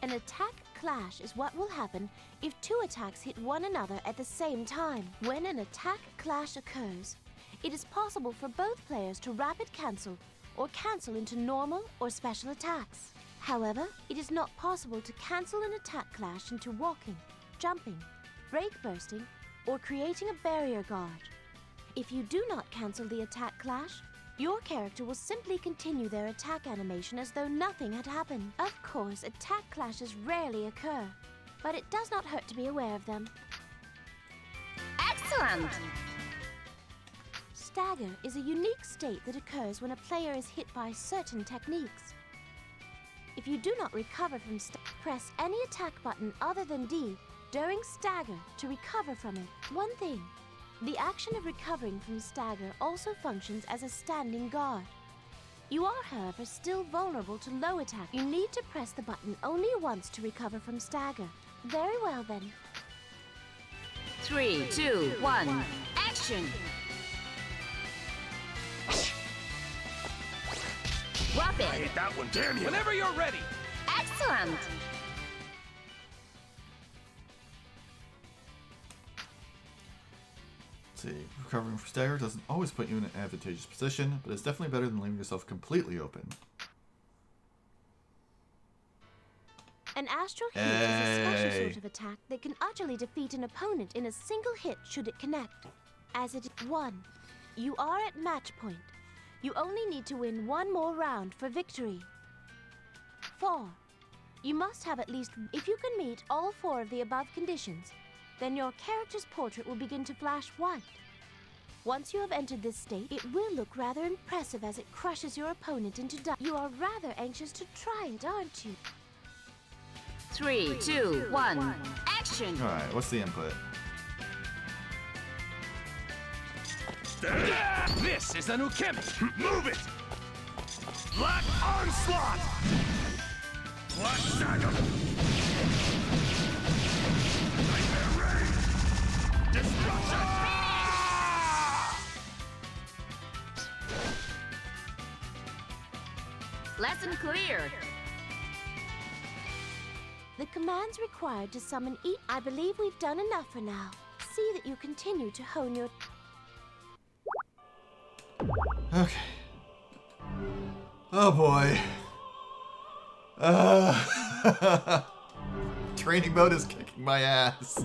B: An attack clash is what will happen if two attacks hit one another at the same time. When an attack clash occurs, it is possible for both players to rapid cancel or cancel into normal or special attacks. However, it is not possible to cancel an attack clash into walking, jumping, break bursting, or creating a barrier guard. If you do not cancel the attack clash, your character will simply continue their attack animation as though nothing had happened. Of course, attack clashes rarely occur, but it does not hurt to be aware of them.
D: Excellent!
B: Stagger is a unique state that occurs when a player is hit by certain techniques. If you do not recover from press any attack button other than D during stagger to recover from it. One thing, The action of recovering from stagger also functions as a standing guard. You are, however, still vulnerable to low attack. You need to press the button only once to recover from stagger. Very well then.
D: 3, 2, 1, action! Drop
E: I
D: it!
E: hit that one, damn you!
C: Whenever you're ready.
D: Excellent!
A: Let's see. Recovering from stagger doesn't always put you in an advantageous position, but it's definitely better than leaving yourself completely open.
B: An astral hit is a special sort of attack that can utterly defeat an opponent in a single hit should it connect. As it is 1. You are at match point. You only need to win one more round for victory. 4. You must have at least... If you can meet all 4 of the above conditions, then your character's portrait will begin to flash white. Once you have entered this state, it will look rather impressive as it crushes your opponent into dust. You are rather anxious to try it, aren't you?
D: 3, 2, 1, action!
A: Alright, what's the input?
C: This is an ukemi.
E: Move it! Black Onslaught! Black Saga! Nightmare Rain! Destruction!
D: Lesson cleared!
B: The commands required to summon each... I believe we've done enough for now. See that you continue to hone your...
A: Okay. Oh boy. Training mode is kicking my ass.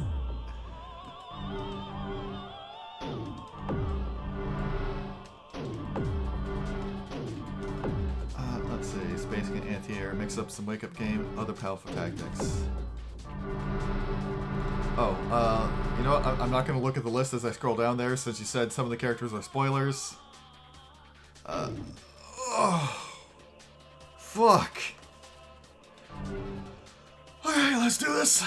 A: Let's see. Spacing and anti-air. Mix up some wake-up game. Other powerful tactics. Oh, you know what? I'm not going to look at the list as I scroll down there since you said some of the characters are spoilers. Oh, fuck. Alright, let's do this.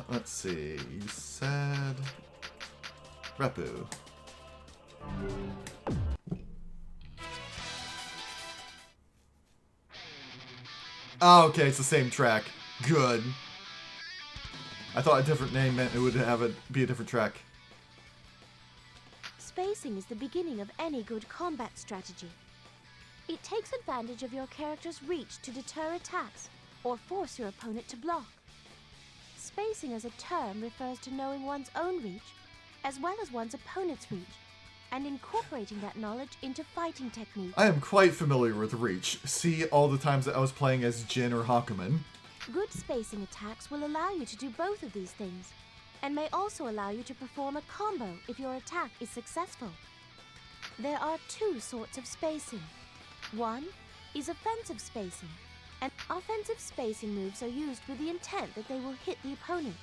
A: Let's see. You said... Repu. Oh, okay, it's the same track. Good. I thought a different name meant it would be a different track.
B: Spacing is the beginning of any good combat strategy. It takes advantage of your character's reach to deter attacks or force your opponent to block. Spacing as a term refers to knowing one's own reach as well as one's opponent's reach and incorporating that knowledge into fighting techniques.
A: I am quite familiar with reach. See all the times that I was playing as Jin or Hakumen.
B: Good spacing attacks will allow you to do both of these things, and may also allow you to perform a combo if your attack is successful. There are 2 sorts of spacing. One is offensive spacing, and offensive spacing moves are used with the intent that they will hit the opponent,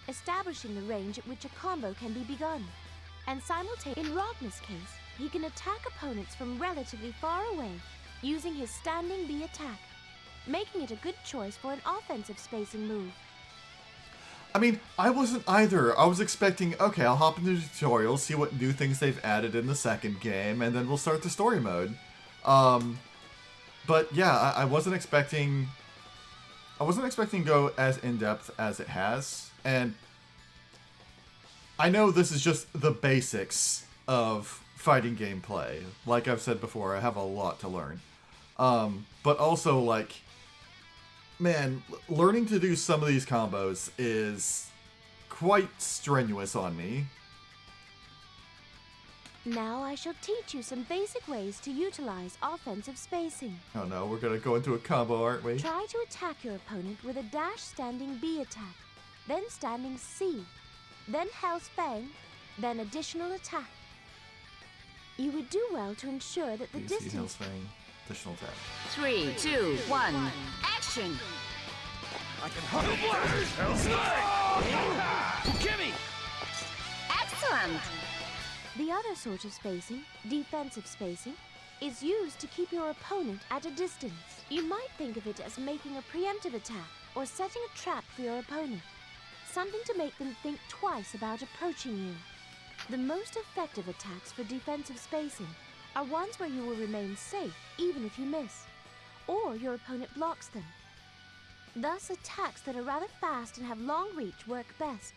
B: establishing the range at which a combo can be begun. And simultaneously, in Ragnar's case, he can attack opponents from relatively far away using his standing B attack, making it a good choice for an offensive spacing move.
A: I mean, I wasn't either. I was expecting, okay, I'll hop into the tutorial, see what new things they've added in the second game, and then we'll start the story mode. But yeah, I wasn't expecting to go as in-depth as it has, and I know this is just the basics of fighting gameplay. Like I've said before, I have a lot to learn. But also, like, man, learning to do some of these combos is quite strenuous on me.
B: Now I shall teach you some basic ways to utilize offensive spacing.
A: Oh no, we're gonna go into a combo, aren't we?
B: Try to attack your opponent with a dash standing B attack, then standing C, then Hell's Fang, then additional attack. You would do well to ensure that the
A: DC Hell's
B: distance...
A: Fang, additional attack.
D: 3, 2, 1, action!
E: I can hunt
C: Ukemi!
D: Excellent!
B: The other sort of spacing, defensive spacing, is used to keep your opponent at a distance. You might think of it as making a preemptive attack or setting a trap for your opponent, something to make them think twice about approaching you. The most effective attacks for defensive spacing are ones where you will remain safe even if you miss, or your opponent blocks them. Thus, attacks that are rather fast and have long reach work best.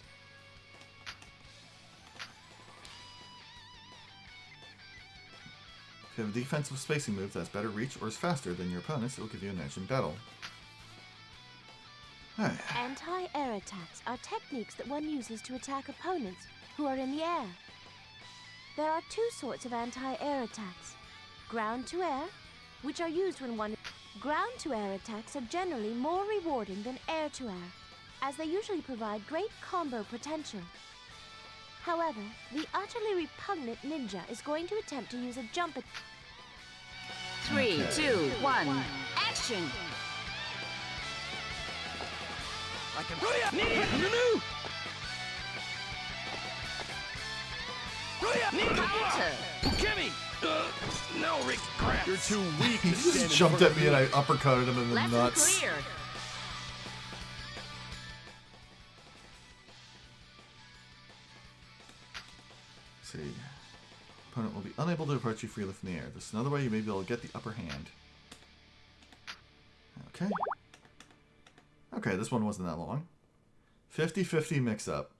A: If you have a defensive spacing move that has better reach or is faster than your opponent's, it will give you an edge in battle. Alright.
B: Anti-air attacks are techniques that one uses to attack opponents who are in the air. There are two sorts of anti-air attacks. Ground-to-air, which are used when one... Ground-to-air attacks are generally more rewarding than air-to-air, as they usually provide great combo potential. However, the utterly repugnant ninja is going to attempt to use a jump attack.
D: 3, 2, 1, action!
C: I can... Nunu!
D: Counter!
C: Ukemi! No regret.
E: You're too weak
A: He
E: to stand
A: just
E: in
A: jumped
E: front
A: at
E: of
A: me and I uppercutted him in the
D: Lesson
A: nuts.
D: cleared.
A: Let's see. Opponent will be unable to approach you freely from the air. This is another way you may be able to get the upper hand. Okay. Okay, this one wasn't that long. 50-50 mix-up.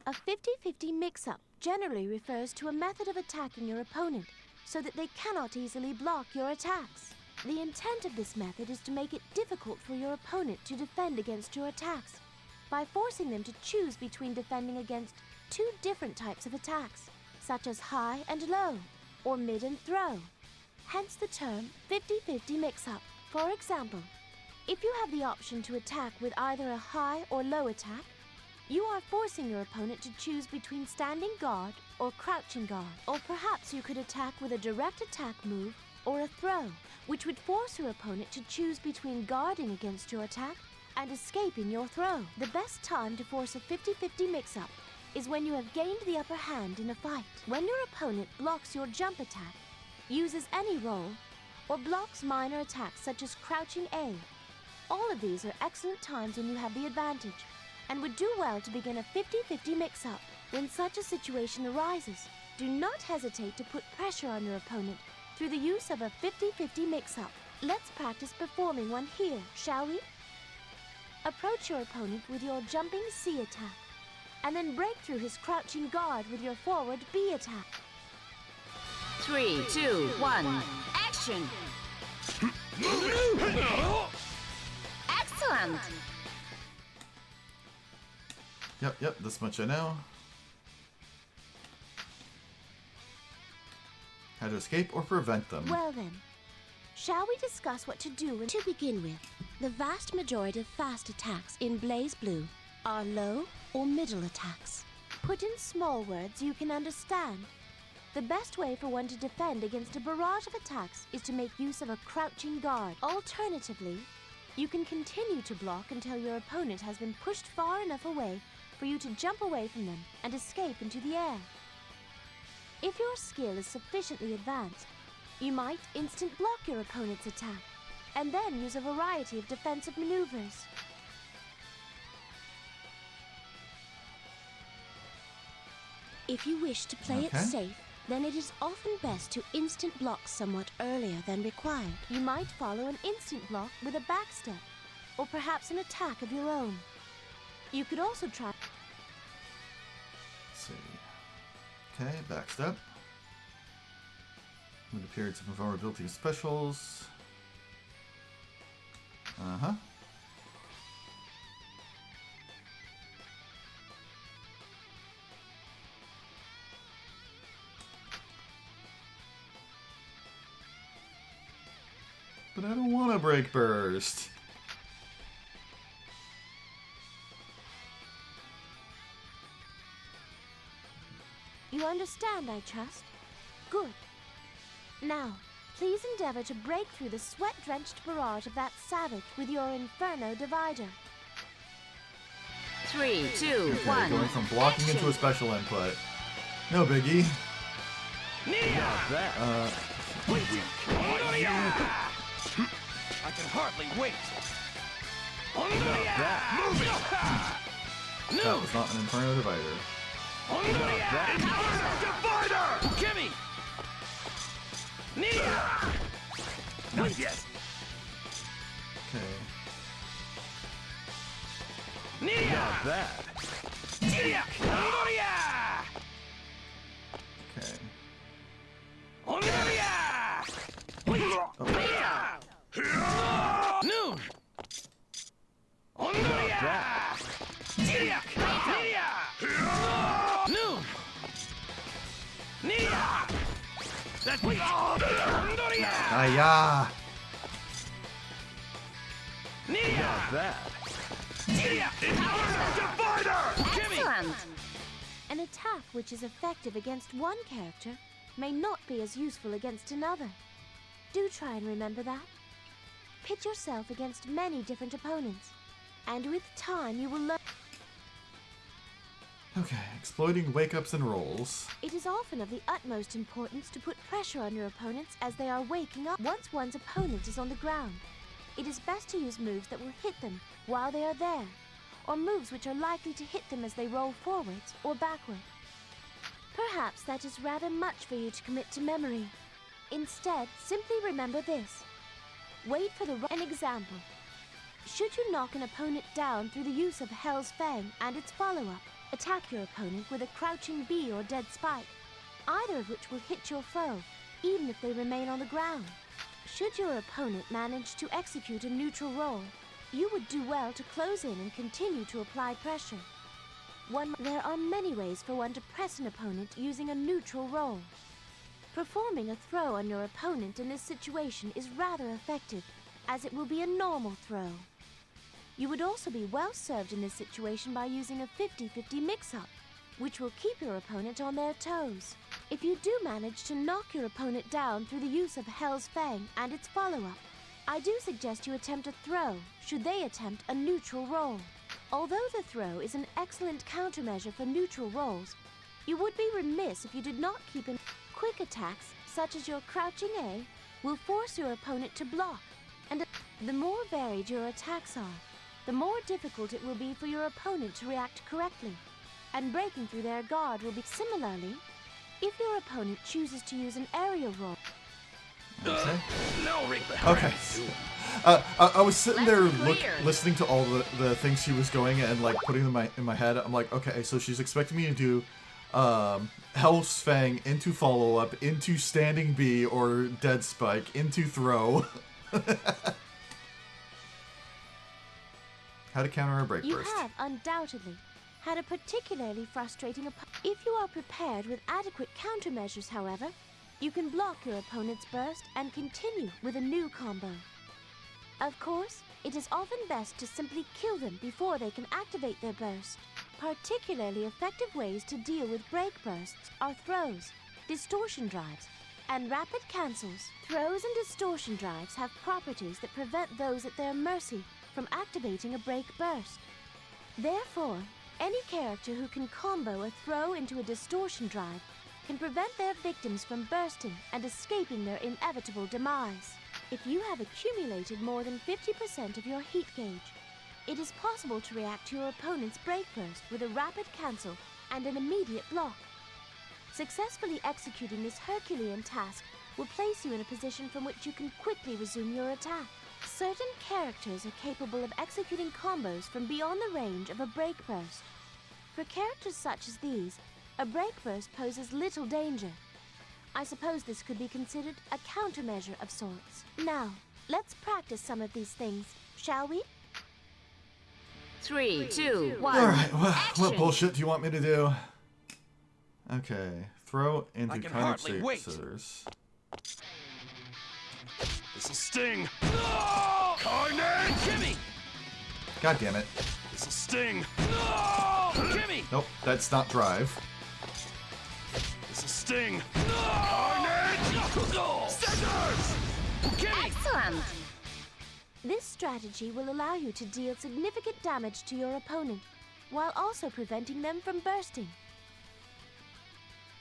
B: A 50-50 mix-up generally refers to a method of attacking your opponent so that they cannot easily block your attacks. The intent of this method is to make it difficult for your opponent to defend against your attacks by forcing them to choose between defending against two different types of attacks, such as high and low, or mid and throw. Hence the term 50-50 mix-up. For example, if you have the option to attack with either a high or low attack, you are forcing your opponent to choose between standing guard or crouching guard. Or perhaps you could attack with a direct attack move or a throw, which would force your opponent to choose between guarding against your attack and escaping your throw. The best time to force a 50-50 mix-up is when you have gained the upper hand in a fight. When your opponent blocks your jump attack, uses any roll, or blocks minor attacks such as crouching A. All of these are excellent times when you have the advantage, and would do well to begin a 50-50 mix-up. When such a situation arises, do not hesitate to put pressure on your opponent through the use of a 50-50 mix-up. Let's practice performing one here, shall we? Approach your opponent with your jumping C attack, and then break through his crouching guard with your forward B attack.
D: 3, 2, 1, action! Excellent!
A: Yep, this much I know. How to escape or prevent them.
B: Well then, shall we discuss what to do? To begin with, the vast majority of fast attacks in BlazBlue are low or middle attacks. Put in small words you can understand. The best way for one to defend against a barrage of attacks is to make use of a crouching guard. Alternatively, you can continue to block until your opponent has been pushed far enough away for you to jump away from them and escape into the air. If your skill is sufficiently advanced, you might instant block your opponent's attack, and then use a variety of defensive maneuvers. If you wish to play it safe, then it is often best to instant block somewhat earlier than required. You might follow an instant block with a backstep, or perhaps an attack of your own. You could also try...
A: Let's see. Okay, backstep. Limited periods of invulnerability specials. But I don't want to break burst.
B: You understand, I trust? Good. Now, please endeavor to break through the sweat-drenched barrage of that savage with your Inferno Divider.
D: 3, 2,
A: Okay,
D: 1,
A: going from blocking into a special input. No biggie.
C: Nia! Wait, I can hardly wait.
E: Move it!
A: That was not an Inferno Divider.
E: Inferno Divider!
C: Gimme! Nia!
E: Not yet.
A: Okay.
C: Nia!
E: Not bad.
C: Nia!
A: Okay.
C: Noon!
E: Not bad.
C: Noon! Nia!
E: That's
A: Aya!
C: Nia!
E: not bad.
D: Excellent.
B: An attack which is effective against one character may not be as useful against another. Do try and remember that. Pit yourself against many different opponents, and with time you will learn.
A: Okay, exploiting wake-ups and rolls.
B: It is often of the utmost importance to put pressure on your opponents as they are waking up. Once one's opponent is on the ground, it is best to use moves that will hit them while they are there, or moves which are likely to hit them as they roll forwards or backward. Perhaps that is rather much for you to commit to memory. Instead, simply remember this. Wait for an example. Should you knock an opponent down through the use of Hell's Fang and its follow-up, attack your opponent with a crouching bee or dead spike, either of which will hit your foe, even if they remain on the ground. Should your opponent manage to execute a neutral roll, you would do well to close in and continue to apply pressure. There are many ways for one to press an opponent using a neutral roll. Performing a throw on your opponent in this situation is rather effective, as it will be a normal throw. You would also be well served in this situation by using a 50-50 mix-up, which will keep your opponent on their toes. If you do manage to knock your opponent down through the use of Hell's Fang and its follow-up, I do suggest you attempt a throw, should they attempt a neutral roll. Although the throw is an excellent countermeasure for neutral rolls, you would be remiss if you did not keep in quick attacks, such as your crouching A, will force your opponent to block, and the more varied your attacks are, the more difficult it will be for your opponent to react correctly, and breaking through their guard will be similarly. If your opponent chooses to use an aerial roll,
A: Okay.
C: No, reap the
A: Okay. I was sitting there
D: Clear.
A: listening to all the things she was going and like putting them in my head. I'm like, okay, so she's expecting me to do Hell's Fang into follow-up, into standing B or dead spike, into throw. How to counter a break
B: you
A: burst.
B: have undoubtedly had a particularly frustrating opponent. If you are prepared with adequate countermeasures, however, you can block your opponent's burst and continue with a new combo. Of course, it is often best to simply kill them before they can activate their burst. Particularly effective ways to deal with break bursts are throws, distortion drives, and rapid cancels. Throws and distortion drives have properties that prevent those at their mercy from activating a break burst. Therefore, any character who can combo a throw into a distortion drive can prevent their victims from bursting and escaping their inevitable demise. If you have accumulated more than 50% of your heat gauge, it is possible to react to your opponent's break burst with a rapid cancel and an immediate block. Successfully executing this Herculean task will place you in a position from which you can quickly resume your attack. Certain characters are capable of executing combos from beyond the range of a break burst. For characters such as these, a break burst poses little danger. I suppose this could be considered a countermeasure of sorts. Now, let's practice some of these things, shall we?
D: 3, 2, 1.
A: Alright, what
D: Action.
A: bullshit do you want me to do? Okay, throw into
C: I can
A: conic
C: hardly wait.
A: scissors.
E: This is Sting.
C: No!
E: Carnage!
C: Gimme!
A: God damn it.
E: This is Sting.
C: No! Gimme!
A: Nope, that's not drive.
E: This is Sting.
C: Carnage! No!
E: Scissors!
C: Gimme!
D: Excellent.
B: This strategy will allow you to deal significant damage to your opponent, while also preventing them from bursting.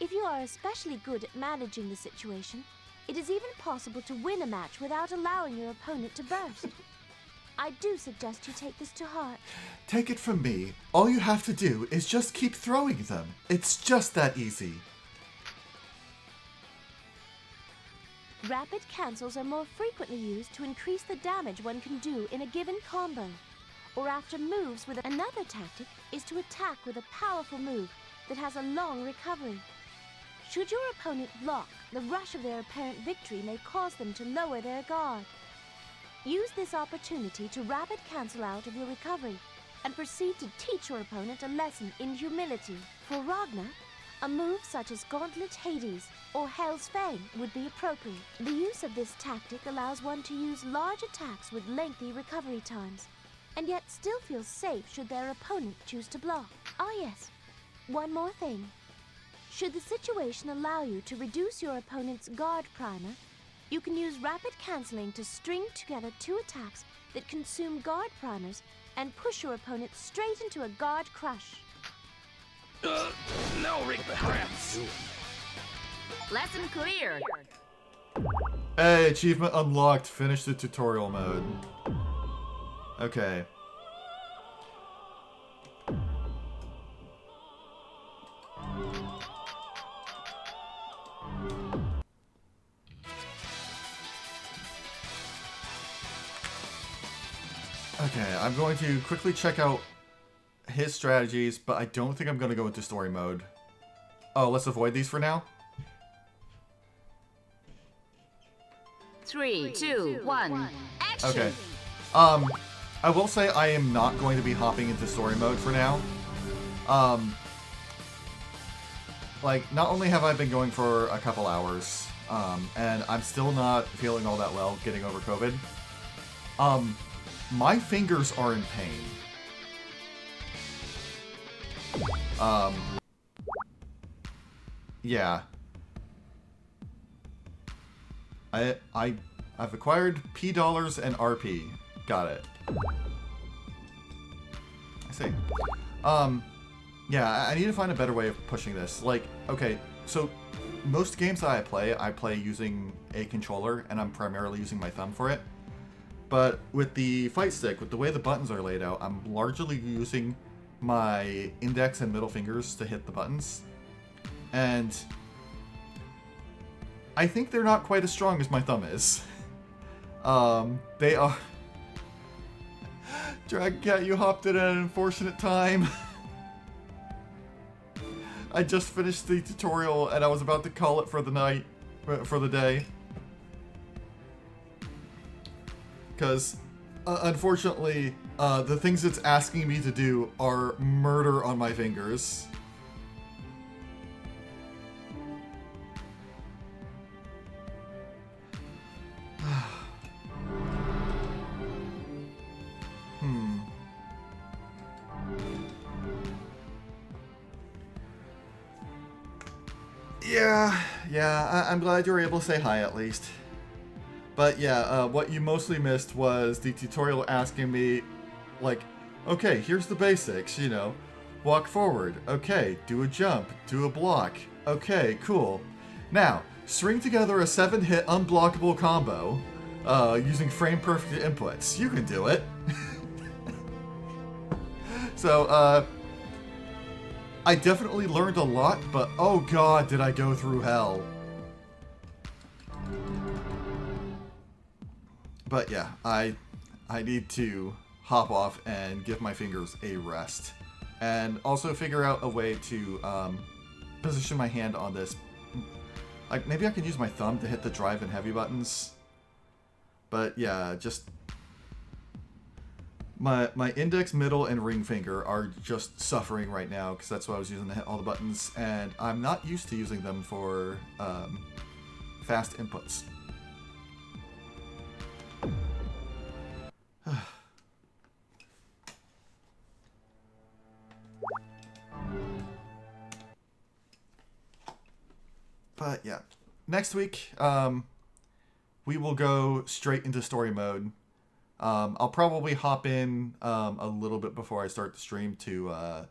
B: If you are especially good at managing the situation, It is even possible to win a match without allowing your opponent to burst. I do suggest you take this to heart.
A: Take it from me. All you have to do is just keep throwing them. It's just that easy.
B: Rapid cancels are more frequently used to increase the damage one can do in a given combo, or after moves with another tactic is to attack with a powerful move that has a long recovery. Should your opponent block, the rush of their apparent victory may cause them to lower their guard. Use this opportunity to rapid cancel out of your recovery and proceed to teach your opponent a lesson in humility. For Ragnar, a move such as Gauntlet Hades or Hell's Fang would be appropriate. The use of this tactic allows one to use large attacks with lengthy recovery times, and yet still feel safe should their opponent choose to block. Ah yes, one more thing. Should the situation allow you to reduce your opponent's guard primer, you can use rapid cancelling to string together two attacks that consume guard primers and push your opponent straight into a guard crush.
C: No regrets.
D: Lesson cleared.
A: Hey, achievement unlocked. Finish the tutorial mode. Okay. Okay, I'm going to quickly check out his strategies, but I don't think I'm going to go into story mode. Oh, let's avoid these for now.
D: 3, 2, 1. Action!
A: Okay. I will say I am not going to be hopping into story mode for now. Like, not only have I been going for a couple hours, and I'm still not feeling all that well getting over COVID, my fingers are in pain. Yeah. I've acquired P dollars and RP. Got it. I see. Yeah, I need to find a better way of pushing this. Like, okay, so most games that I play using a controller, and I'm primarily using my thumb for it. But with the fight stick, with the way the buttons are laid out, I'm largely using my index and middle fingers to hit the buttons. And I think they're not quite as strong as my thumb is. They are... Dragon Cat, you hopped in at an unfortunate time. I just finished the tutorial and I was about to call it for the night, for the day. Because, unfortunately, the things it's asking me to do are murder on my fingers. Yeah, I'm glad you were able to say hi at least. But yeah, what you mostly missed was the tutorial asking me, like, okay, here's the basics, you know. Walk forward. Okay, do a jump. Do a block. Okay, cool. Now, string together a 7-hit unblockable combo using frame-perfect inputs. You can do it. So, I definitely learned a lot, but oh god, did I go through hell. But yeah, I need to hop off and give my fingers a rest. And also figure out a way to position my hand on this. Like, maybe I could use my thumb to hit the drive and heavy buttons. But yeah, just... My index, middle, and ring finger are just suffering right now because that's what I was using to hit all the buttons, and I'm not used to using them for fast inputs. But yeah, next week we will go straight into story mode. I'll probably hop in a little bit before I start the stream to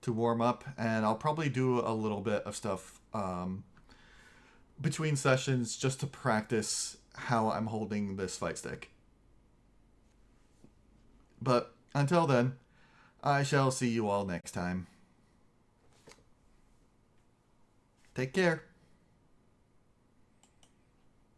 A: warm up, and I'll probably do a little bit of stuff between sessions just to practice how I'm holding this fight stick. But until then, I shall see you all next time. Take care.